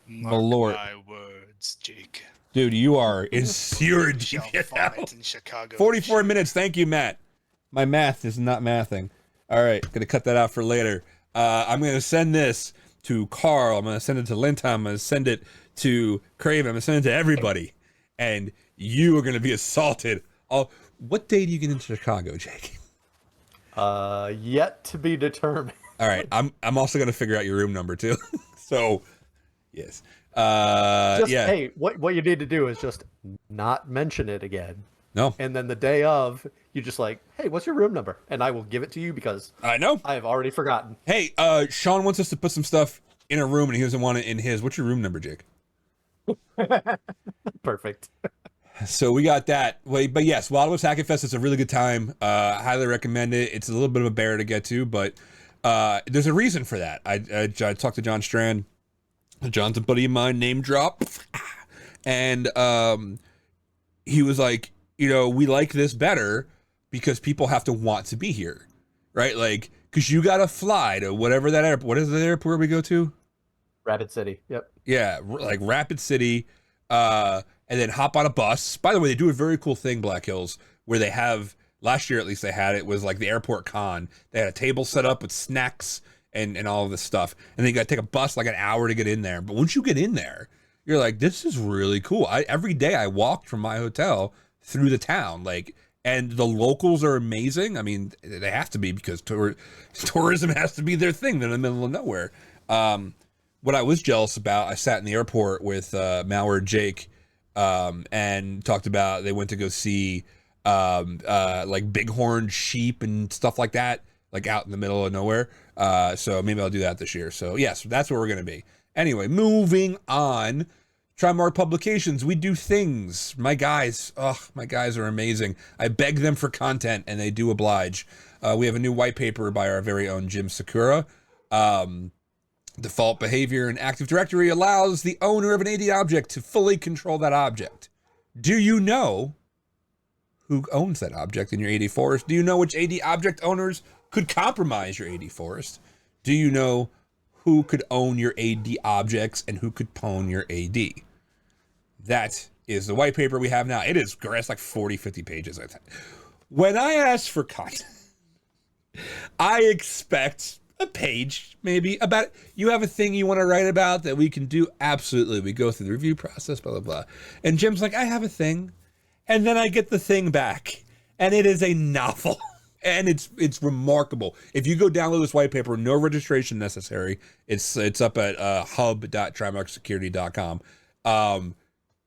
Speaker 1: Malort.
Speaker 3: My words, Jake.
Speaker 1: Dude, you are in you're deep
Speaker 3: Shall
Speaker 1: shit now.
Speaker 3: vomit in Chicago.
Speaker 1: 44 minutes. Thank you, Matt. My math is not mathing. All right, gonna cut that out for later. I'm gonna send this to Carl. I'm gonna send it to Linton. I'm gonna send it to Craven. I'm gonna send it to everybody, and you are gonna be assaulted. What day do you get into Chicago, Jake?
Speaker 2: Yet to be determined.
Speaker 1: All right, I'm also gonna figure out your room number too. So, yes. Yeah.
Speaker 2: Hey, what you need to do is just not mention it again.
Speaker 1: No.
Speaker 2: And then the day of, you just like, hey, what's your room number? And I will give it to you because
Speaker 1: I know.
Speaker 2: I have already forgotten.
Speaker 1: Hey, Sean wants us to put some stuff in a room, and he doesn't want it in his. What's your room number, Jake?
Speaker 2: Perfect.
Speaker 1: So we got that. But yes, Wildwest Hackett Fest is a really good time. Highly recommend it. It's a little bit of a bear to get to, but there's a reason for that. I talked to John Strand. John's a buddy of mine, name drop. And he was like, we like this better because people have to want to be here, right? Like, because you got to fly to whatever that airport. What is the airport we go to?
Speaker 2: Rapid City. Yep.
Speaker 1: Yeah, like Rapid City, and then hop on a bus. By the way, they do a very cool thing, Black Hills, where they have, last year at least they had it, was like the airport con. They had a table set up with snacks and all of this stuff. And then you got to take a bus like an hour to get in there. But once you get in there, you're like, this is really cool. Every day I walked from my hotel through the town, and the locals are amazing. I mean, they have to be because tourism has to be their thing. They're in the middle of nowhere. What I was jealous about, I sat in the airport with Mauer Jake and talked about they went to go see like bighorn sheep and stuff like that, like out in the middle of nowhere. So maybe I'll do that this year. So yes, that's where we're going to be. Anyway, moving on. Trimarc Publications, we do things. My guys are amazing. I beg them for content, and they do oblige. We have a new white paper by our very own Jim Sakura. Default behavior in Active Directory allows the owner of an AD object to fully control that object. Do you know who owns that object in your AD forest? Do you know which AD object owners could compromise your AD forest? Do you know who could own your AD objects and who could pwn your AD? That is the white paper we have now. It's like 40, 50 pages, I think. When I ask for content, I expect a page, maybe, about it. You have a thing you want to write about that we can do? Absolutely. We go through the review process, blah, blah, blah. And Jim's like, I have a thing. And then I get the thing back. And it is a novel. And it's remarkable. If you go download this white paper, no registration necessary. It's up at hub.trimarcsecurity.com.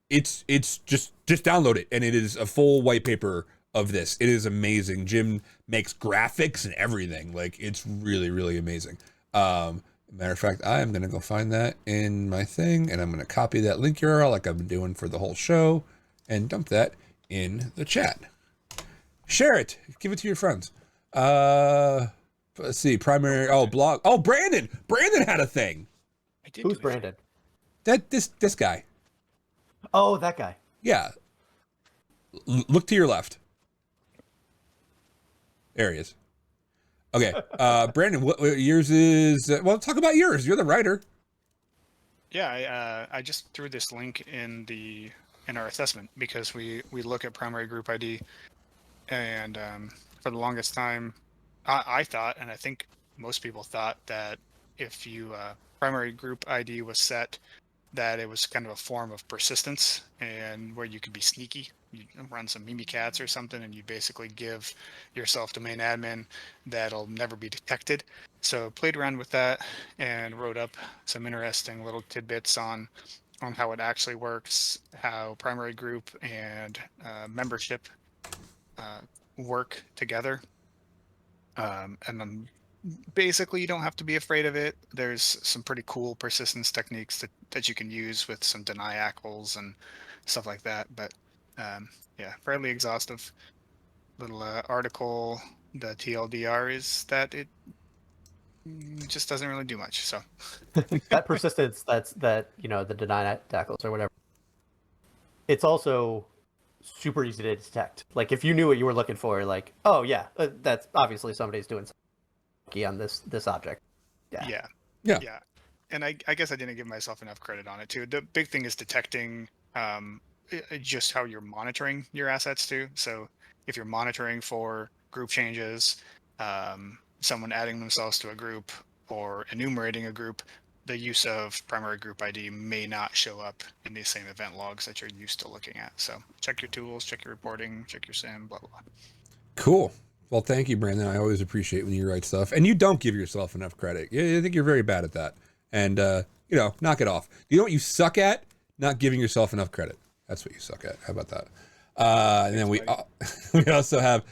Speaker 1: It's just download it, and it is a full white paper of this. It is amazing. Jim makes graphics and everything. Like, it's really, really amazing. Matter of fact, I am going to go find that in my thing, and I'm going to copy that link URL like I've been doing for the whole show and dump that in the chat. Share it. Give it to your friends. Let's see. Blog. Oh, Brandon. Brandon had a thing.
Speaker 2: Who's Brandon?
Speaker 1: This guy.
Speaker 2: Oh, that guy.
Speaker 1: Yeah. Look to your left. There he is. Okay. Brandon, what yours is? Well, talk about yours. You're the writer.
Speaker 3: Yeah, I just threw this link in our assessment because we look at primary group ID, and for the longest time, I thought, and I think most people thought, that if you primary group ID was set, that it was kind of a form of persistence, and where you could be sneaky. You run some Mimikatz or something, and you basically give yourself domain admin that'll never be detected. So played around with that and wrote up some interesting little tidbits on how it actually works, how primary group and membership work together. And then basically you don't have to be afraid of it. There's some pretty cool persistence techniques that you can use with some deniacles and stuff like that. But yeah, fairly exhaustive little article. The TLDR is that it just doesn't really do much. So
Speaker 2: That persistence, that the deny tackles or whatever. It's also super easy to detect. Like if you knew what you were looking for, like, oh yeah, that's obviously somebody's doing something on this object.
Speaker 3: Yeah.
Speaker 1: Yeah.
Speaker 3: And I guess I didn't give myself enough credit on it too. The big thing is detecting just how you're monitoring your assets too. So if you're monitoring for group changes, someone adding themselves to a group or enumerating a group, the use of primary group ID may not show up in these same event logs that you're used to looking at. So check your tools, check your reporting, check your SIM, blah, blah, blah.
Speaker 1: Cool. Well, thank you, Brandon. I always appreciate when you write stuff, and you don't give yourself enough credit. I think you're very bad at that. And, knock it off. You know what you suck at? Not giving yourself enough credit. That's what you suck at. How about that? And then we also have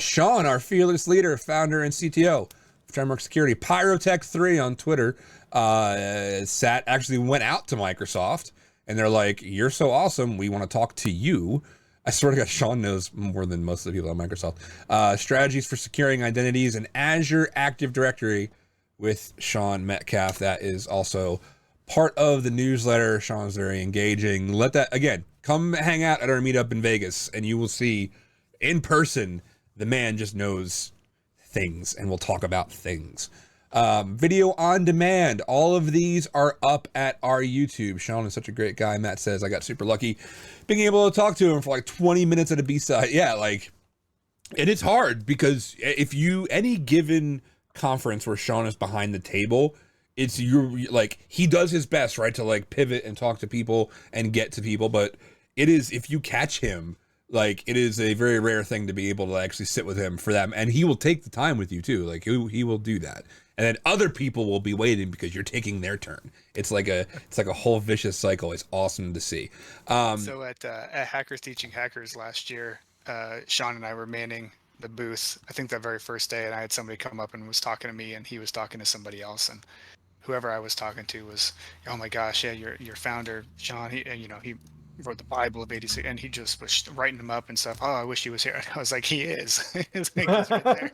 Speaker 1: Sean, our fearless leader, founder, and CTO of Trimarc Security, Pyrotech3 on Twitter. Sat actually went out to Microsoft, and they're like, "You're so awesome. We want to talk to you." I swear to God, Sean knows more than most of the people at Microsoft. Strategies for securing identities and Azure Active Directory with Sean Metcalf. That is also part of the newsletter. Sean's very engaging. Come hang out at our meetup in Vegas, and you will see in person, the man just knows things, and we'll talk about things. Video on demand. All of these are up at our YouTube. Sean is such a great guy. Matt says, I got super lucky being able to talk to him for like 20 minutes at a B-side. Yeah, and it's hard because if any given conference where Sean is behind the table, it's he does his best, right, to pivot and talk to people and get to people. But it is, if you catch him, it is a very rare thing to be able to actually sit with him for them. And he will take the time with you too. He will do that. And then other people will be waiting because you're taking their turn. It's like a whole vicious cycle. It's awesome to see.
Speaker 3: So at Hackers Teaching Hackers last year, Sean and I were manning the booth, I think that very first day, and I had somebody come up and was talking to me, and he was talking to somebody else, and whoever I was talking to was, oh my gosh, yeah, your founder, Sean, he wrote the Bible of 86, and he just was writing them up and stuff. Oh, I wish he was here. And I was like, he is. He's right there.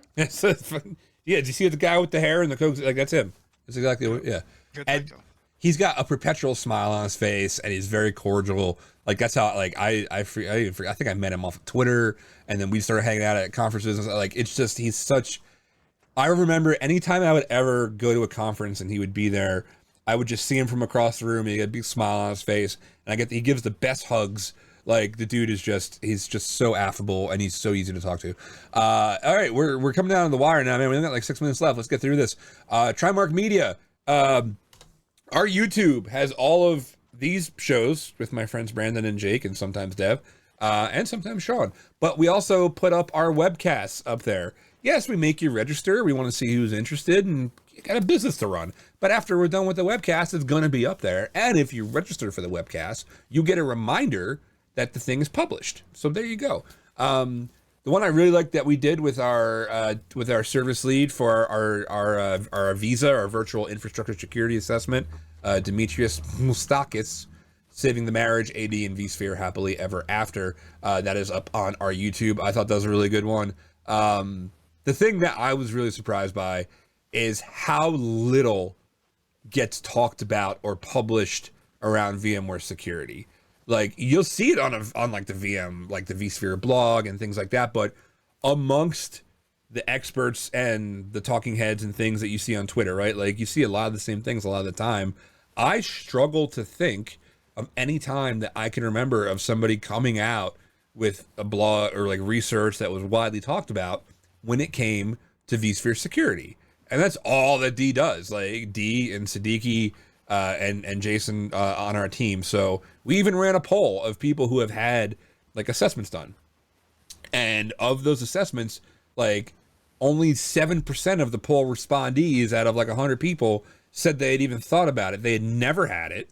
Speaker 1: Yeah, did you see the guy with the hair and the coke? That's him. That's exactly what, yeah. And he's got a perpetual smile on his face, and he's very cordial. That's how, I think I met him off of Twitter, and then we started hanging out at conferences. And it's just, he's such, I remember anytime I would ever go to a conference and he would be there, I would just see him from across the room, and he had a big smile on his face, and he gives the best hugs. The dude is he's just so affable, and he's so easy to talk to. All right, we're coming down to the wire now, man. We've got 6 minutes left. Let's get through this. Trimarc Media. Our YouTube has all of these shows with my friends Brandon and Jake, and sometimes Dev, and sometimes Sean. But we also put up our webcasts up there. Yes, we make you register. We want to see who's interested, and you got a business to run. But after we're done with the webcast, it's going to be up there. And if you register for the webcast, you get a reminder that the thing is published. So there you go. The one I really like that we did with our service lead for our Visa, our virtual infrastructure security assessment, Demetrius Moustakis, Saving the Marriage, AD and vSphere Happily Ever After. That is up on our YouTube. I thought that was a really good one. The thing that I was really surprised by is how little gets talked about or published around VMware security. You'll see it on the VM, the vSphere blog and things like that, but amongst the experts and the talking heads and things that you see on Twitter, right? You see a lot of the same things a lot of the time. I struggle to think of any time that I can remember of somebody coming out with a blog or research that was widely talked about when it came to vSphere security. And that's all that D does. Like D and Siddiqui and Jason on our team. So we even ran a poll of people who have had like assessments done. And of those assessments, like only 7% of the poll respondees out of like 100 people said they had even thought about it. They had never had it.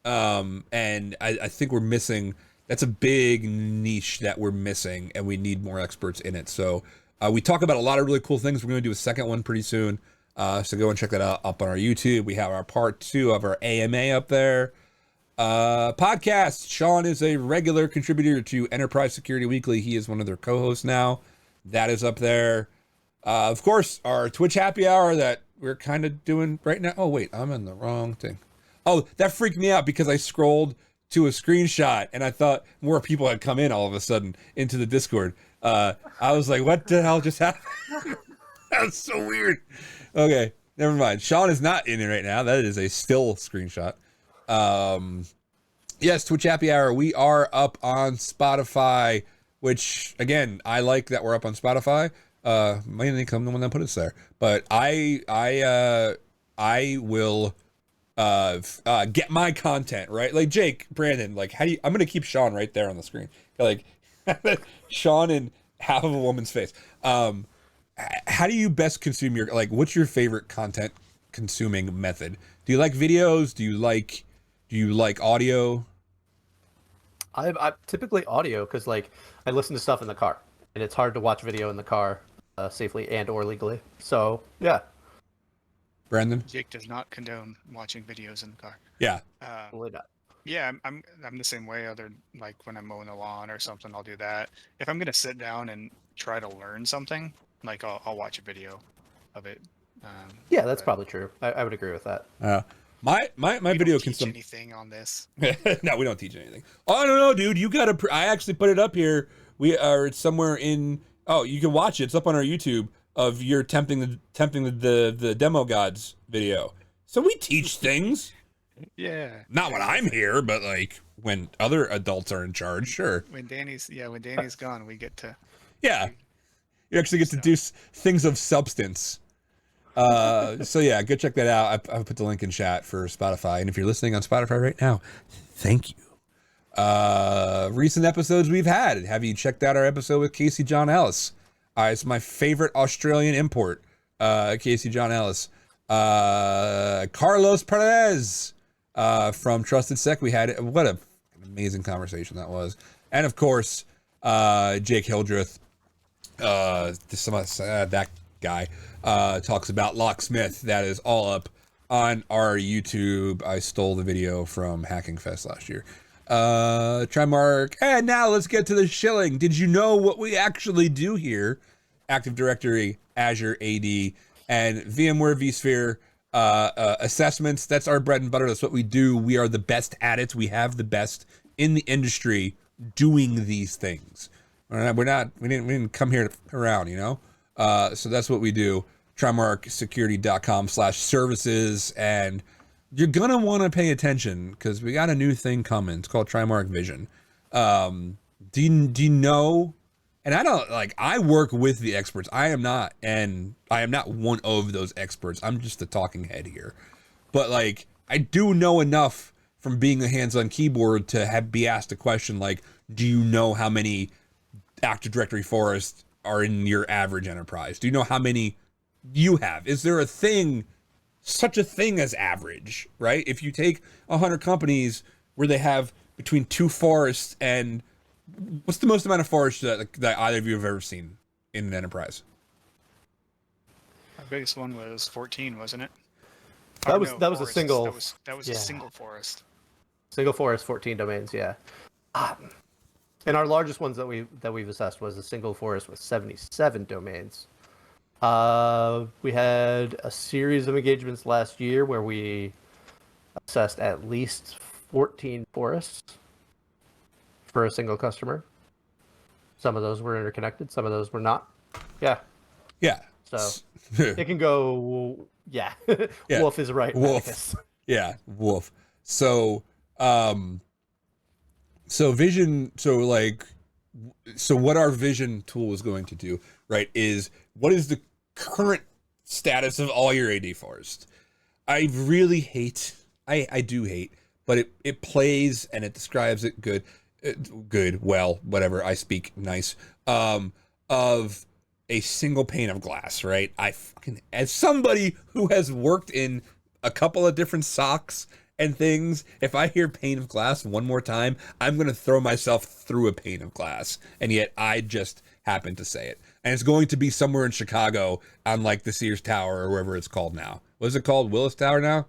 Speaker 1: And I think we're missing, that's a big niche that we're missing, and we need more experts in it. So we talk about a lot of really cool things. We're going to do a second one pretty soon. So go and check that out up on our YouTube. We have our part 2 of our AMA up there. Podcast. Sean is a regular contributor to Enterprise Security Weekly. He is one of their co-hosts now. That is up there. Of course, our Twitch happy hour that we're kind of doing right now. Oh, wait, I'm in the wrong thing. Oh, that freaked me out because I scrolled to a screenshot and I thought more people had come in all of a sudden into the Discord. I was like, what the hell just happened? That was so weird. Okay, never mind. Sean is not in it right now. That is a still screenshot. Yes, Twitch happy hour. We are up on Spotify, which again, I like that we're up on Spotify. Mainly come the one that put us there, but I will get my content right. Like Jake, Brandon, like how do you? I'm gonna keep Sean right there on the screen, like Sean in half of a woman's face. How do you best consume your, like, what's your favorite content consuming method? Do you like videos? Do you like audio?
Speaker 2: I typically audio because like I listen to stuff in the car, and it's hard to watch video in the car safely and or legally. So yeah.
Speaker 1: Brandon?
Speaker 3: Jake does not condone watching videos in the car.
Speaker 1: Yeah.
Speaker 2: Totally not.
Speaker 3: Yeah, I'm the same way. Other like when I'm mowing the lawn or something, I'll do that. If I'm gonna sit down and try to learn something, like I'll watch a video of it.
Speaker 2: Yeah, that's probably true. I would agree with that.
Speaker 1: My
Speaker 3: we
Speaker 1: video
Speaker 3: don't
Speaker 1: can
Speaker 3: teach anything on this.
Speaker 1: No, we don't teach anything. Oh no, dude, you gotta. I actually put it up here. We are somewhere in. Oh, you can watch it. It's up on our YouTube of your tempting the demo gods video. So we teach things.
Speaker 3: Yeah.
Speaker 1: Not when I'm here, but like when other adults are in charge, sure.
Speaker 3: When Danny's gone, we get to.
Speaker 1: Yeah, you actually get to do things of substance. So yeah, go check that out. I put the link in chat for Spotify, and if you're listening on Spotify right now, thank you. Recent episodes we've had. Have you checked out our episode with Casey John Ellis? It's my favorite Australian import. Casey John Ellis. Carlos Perez from Trusted Sec. We had what an amazing conversation that was, and of course, Jake Hildreth. That guy talks about Locksmith. That is all up on our YouTube. I stole the video from Hacking Fest last year. Trimarc. And now let's get to the shilling. Did you know what we actually do here? Active Directory, Azure AD, and VMware vSphere assessments. That's our bread and butter. That's what we do. We are the best at it. We have the best in the industry doing these things. We didn't come here around, you know? So that's what we do. TrimarcSecurity.com/services, and you're gonna want to pay attention because we got a new thing coming. It's called Trimarc Vision. Do you know? And I don't like. I work with the experts. I am not one of those experts. I'm just the talking head here. But like, I do know enough from being a hands-on keyboard to be asked a question like, "Do you know how many Active Directory forests are in your average enterprise? Do you know how many you have? Is there such a thing as average, right? If you take 100 companies where they have between 2 forests and what's the most amount of forests that either of you have ever seen in an enterprise?
Speaker 3: Our biggest one was 14, wasn't it?
Speaker 2: That was a single.
Speaker 3: That was a single forest.
Speaker 2: Single forest, 14 domains. Yeah. And our largest ones that we've assessed was a single forest with 77 domains. We had a series of engagements last year where we assessed at least 14 forests for a single customer. Some of those were interconnected, some of those were not. Yeah.
Speaker 1: Yeah.
Speaker 2: So it can go, yeah.
Speaker 1: Yeah.
Speaker 2: Wolf is right.
Speaker 1: Wolf. Yeah, wolf. So, so vision, so like so what our vision tool is going to do, right, is what is the current status of all your AD forest. I really hate, I do hate, but it plays and it describes it good, well, whatever, I speak nice, of a single pane of glass, right? I fucking, as somebody who has worked in a couple of different socks and things, if I hear pane of glass one more time, I'm going to throw myself through a pane of glass. And yet I just happen to say it. And it's going to be somewhere in Chicago on like the Sears Tower or wherever it's called now. What is it called? Willis Tower now?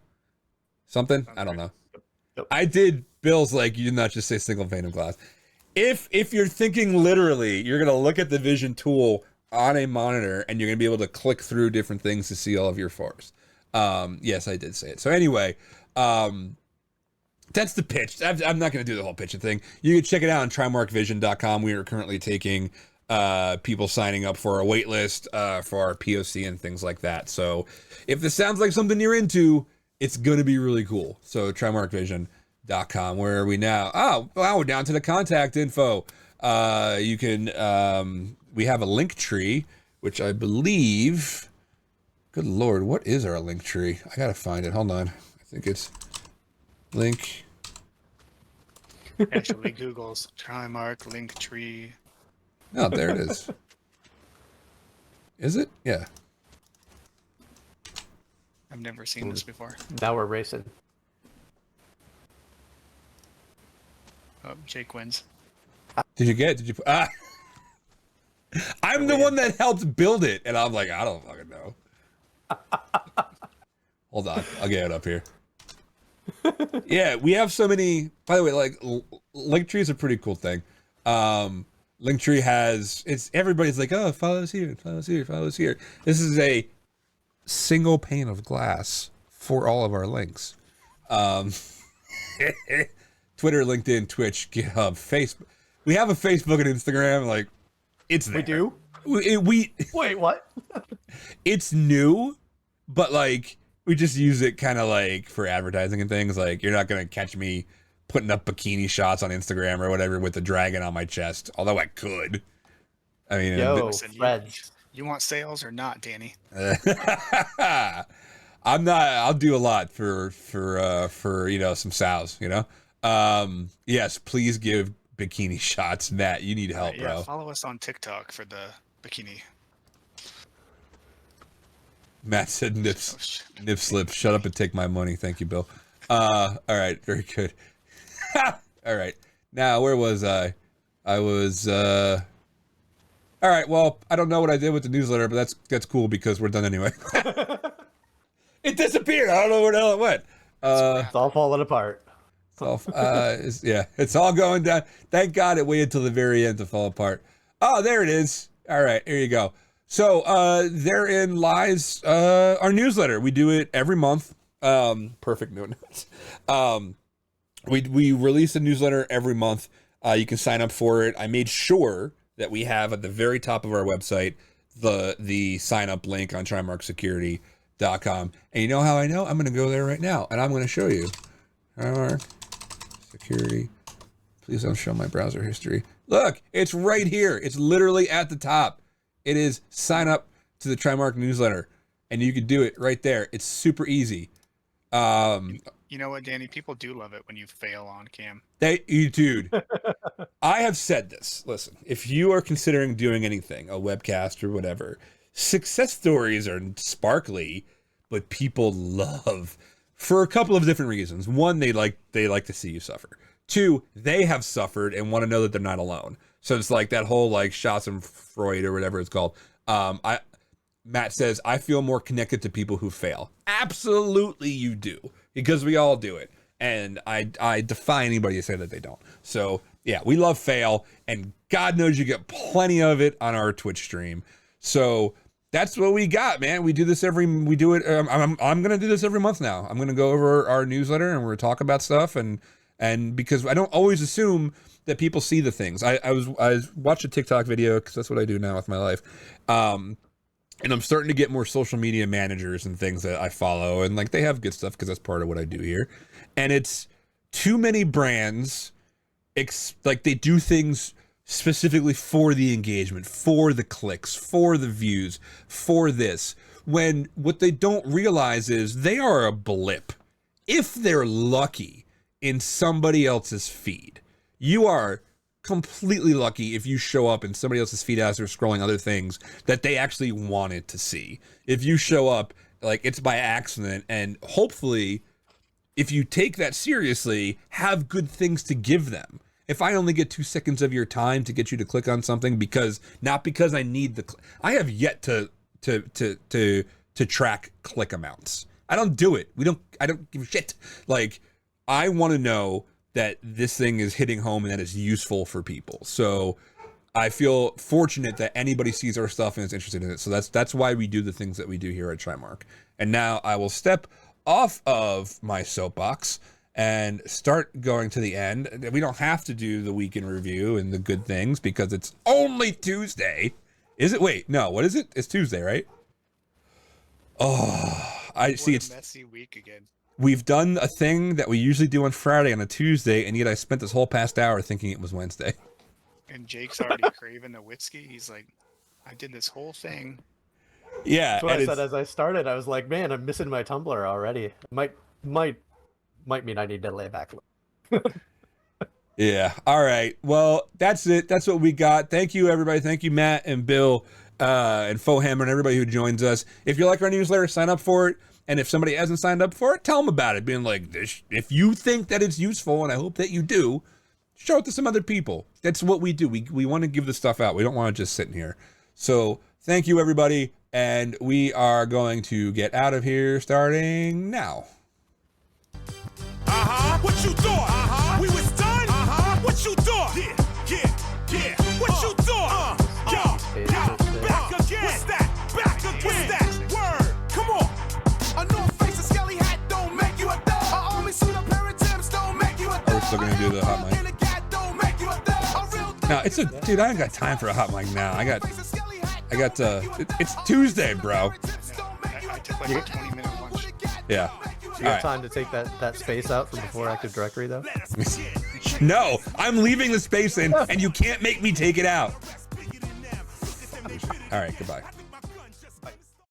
Speaker 1: Something? I don't know.
Speaker 2: Yep.
Speaker 1: I did Bill's like, you did not just say single pane of glass. If you're thinking literally, you're going to look at the vision tool on a monitor and you're going to be able to click through different things to see all of your forest. Yes, I did say it. So anyway, that's the pitch. I'm not going to do the whole pitching thing. You can check it out on trimarcvision.com. We are currently taking people signing up for a wait list for our POC and things like that. So if this sounds like something you're into, it's going to be really cool. So trimarcvision.com. Where are we now? Oh, wow, we're down to the contact info. You can, we have a link tree, which I believe, good Lord, what is our link tree? I got to find it. Hold on. I think it's link.
Speaker 3: Actually, Google's Trimarc link tree.
Speaker 1: Oh, there it is. Is it? Yeah.
Speaker 3: I've never seen this before.
Speaker 2: Now we're racing.
Speaker 3: Oh, Jake wins.
Speaker 1: Did you get it? Did you? I'm the one that helped build it, and I'm like, I don't fucking know. Hold on, I'll get it up here. Yeah, we have so many. By the way, like Linktree is a pretty cool thing. Linktree has everybody's like, oh, follow us here, follow us here, follow us here. This is a single pane of glass for all of our links. Twitter, LinkedIn, Twitch, GitHub, Facebook. We have a Facebook and Instagram. Like, it's there.
Speaker 2: We do?
Speaker 1: We
Speaker 2: Wait, what?
Speaker 1: It's new, but like we just use it kind of like for advertising and things. Like, you're not gonna catch me putting up bikini shots on Instagram or whatever with the dragon on my chest. Although I could. I mean,
Speaker 2: Yo,
Speaker 3: Listen,
Speaker 2: Fred.
Speaker 3: You want sales or not, Danny?
Speaker 1: I'm not. I'll do a lot for some sows. Yes, please give bikini shots, Matt. You need help,
Speaker 3: Yeah,
Speaker 1: bro.
Speaker 3: follow us on TikTok for the bikini.
Speaker 1: Matt said nip slip. Shut up and take my money. Thank you, Bill. All right, very good. All right. Now, where was I? I was all right, well, I don't know what I did with the newsletter, but that's cool because we're done anyway. It disappeared. I don't know where the hell it went.
Speaker 2: It's all falling apart.
Speaker 1: It's all going down. Thank God it waited till the very end to fall apart. Oh, there it is. All right, here you go. So therein lies our newsletter. We do it every month. Perfect notes. We release a newsletter every month. You can sign up for it. I made sure that we have at the very top of our website the sign up link on trimarcsecurity.com. And you know how I know? I'm going to go there right now and I'm going to show you. Trimarc Security. Please don't show my browser history. Look, it's right here. It's literally at the top. It is sign up to the Trimarc newsletter, and you can do it right there. It's super easy.
Speaker 3: You know what, Danny? People do love it when you fail on cam.
Speaker 1: Dude, I have said this. Listen, if you are considering doing anything, a webcast or whatever, success stories are sparkly, but people love for a couple of different reasons. One, they like to see you suffer. Two, they have suffered and want to know that they're not alone. So it's like that whole like Schadenfreude or whatever it's called. Matt says, I feel more connected to people who fail. Absolutely you do, because we all do it. And I defy anybody to say that they don't. So yeah, we love fail, and God knows you get plenty of it on our Twitch stream. So that's what we got, man. We do this I'm gonna do this every month now. I'm gonna go over our newsletter and we're gonna talk about stuff, and because I don't always assume that people see the things. I watched a TikTok video because that's what I do now with my life. And I'm starting to get more social media managers and things that I follow, and like they have good stuff because that's part of what I do here. And it's too many brands, like they do things specifically for the engagement, for the clicks, for the views, for this, when what they don't realize is they are a blip. If they're lucky in somebody else's feed, you are completely lucky if you show up in somebody else's feed as they're scrolling other things that they actually wanted to see. If you show up like it's by accident, and hopefully if you take that seriously, have good things to give them. If I only get 2 seconds of your time to get you to click on something not because I need I have yet to track click amounts. I don't do it. I don't give a shit. Like, I want to know that this thing is hitting home and that it's useful for people. So I feel fortunate that anybody sees our stuff and is interested in it. So that's why we do the things that we do here at Trimarc. And now I will step off of my soapbox and start going to the end. We don't have to do the week in review and the good things because it's only Tuesday. Is it? Wait, no, what is it? It's Tuesday, right? Oh, I see. It's
Speaker 3: a messy week again.
Speaker 1: We've done a thing that we usually do on Friday on a Tuesday, and yet I spent this whole past hour thinking it was Wednesday.
Speaker 3: And Jake's already craving the whiskey. He's like, I did this whole thing.
Speaker 1: Yeah.
Speaker 2: That's what I said as I started. I was like, man, I'm missing my tumbler already. It might mean I need to lay back.
Speaker 1: Yeah. All right. Well, that's it. That's what we got. Thank you, everybody. Thank you, Matt and Bill and Fohammer and everybody who joins us. If you like our newsletter, sign up for it. And if somebody hasn't signed up for it, tell them about it. Being like, if you think that it's useful, and I hope that you do, show it to some other people. That's what we do. We want to give the stuff out. We don't want to just sit in here. So thank you, everybody. And we are going to get out of here starting now.
Speaker 4: What you thought? We was done? What you thought? Yeah. What you thought? Back again. What's that? Back again. What's that? Word. Come on. A North Face, a skelly hat don't make you a thug. A army suit, a pair of Timbs don't make you a thug.
Speaker 1: Are we still gonna do the hot mic? No, dude, I ain't got time for a hot mic now. It's Tuesday, bro.
Speaker 3: I took like a 20-minute lunch.
Speaker 1: Yeah.
Speaker 2: Do you have time to take that space out from before Active Directory, though?
Speaker 1: No, I'm leaving the space in, and you can't make me take it out. All right, goodbye.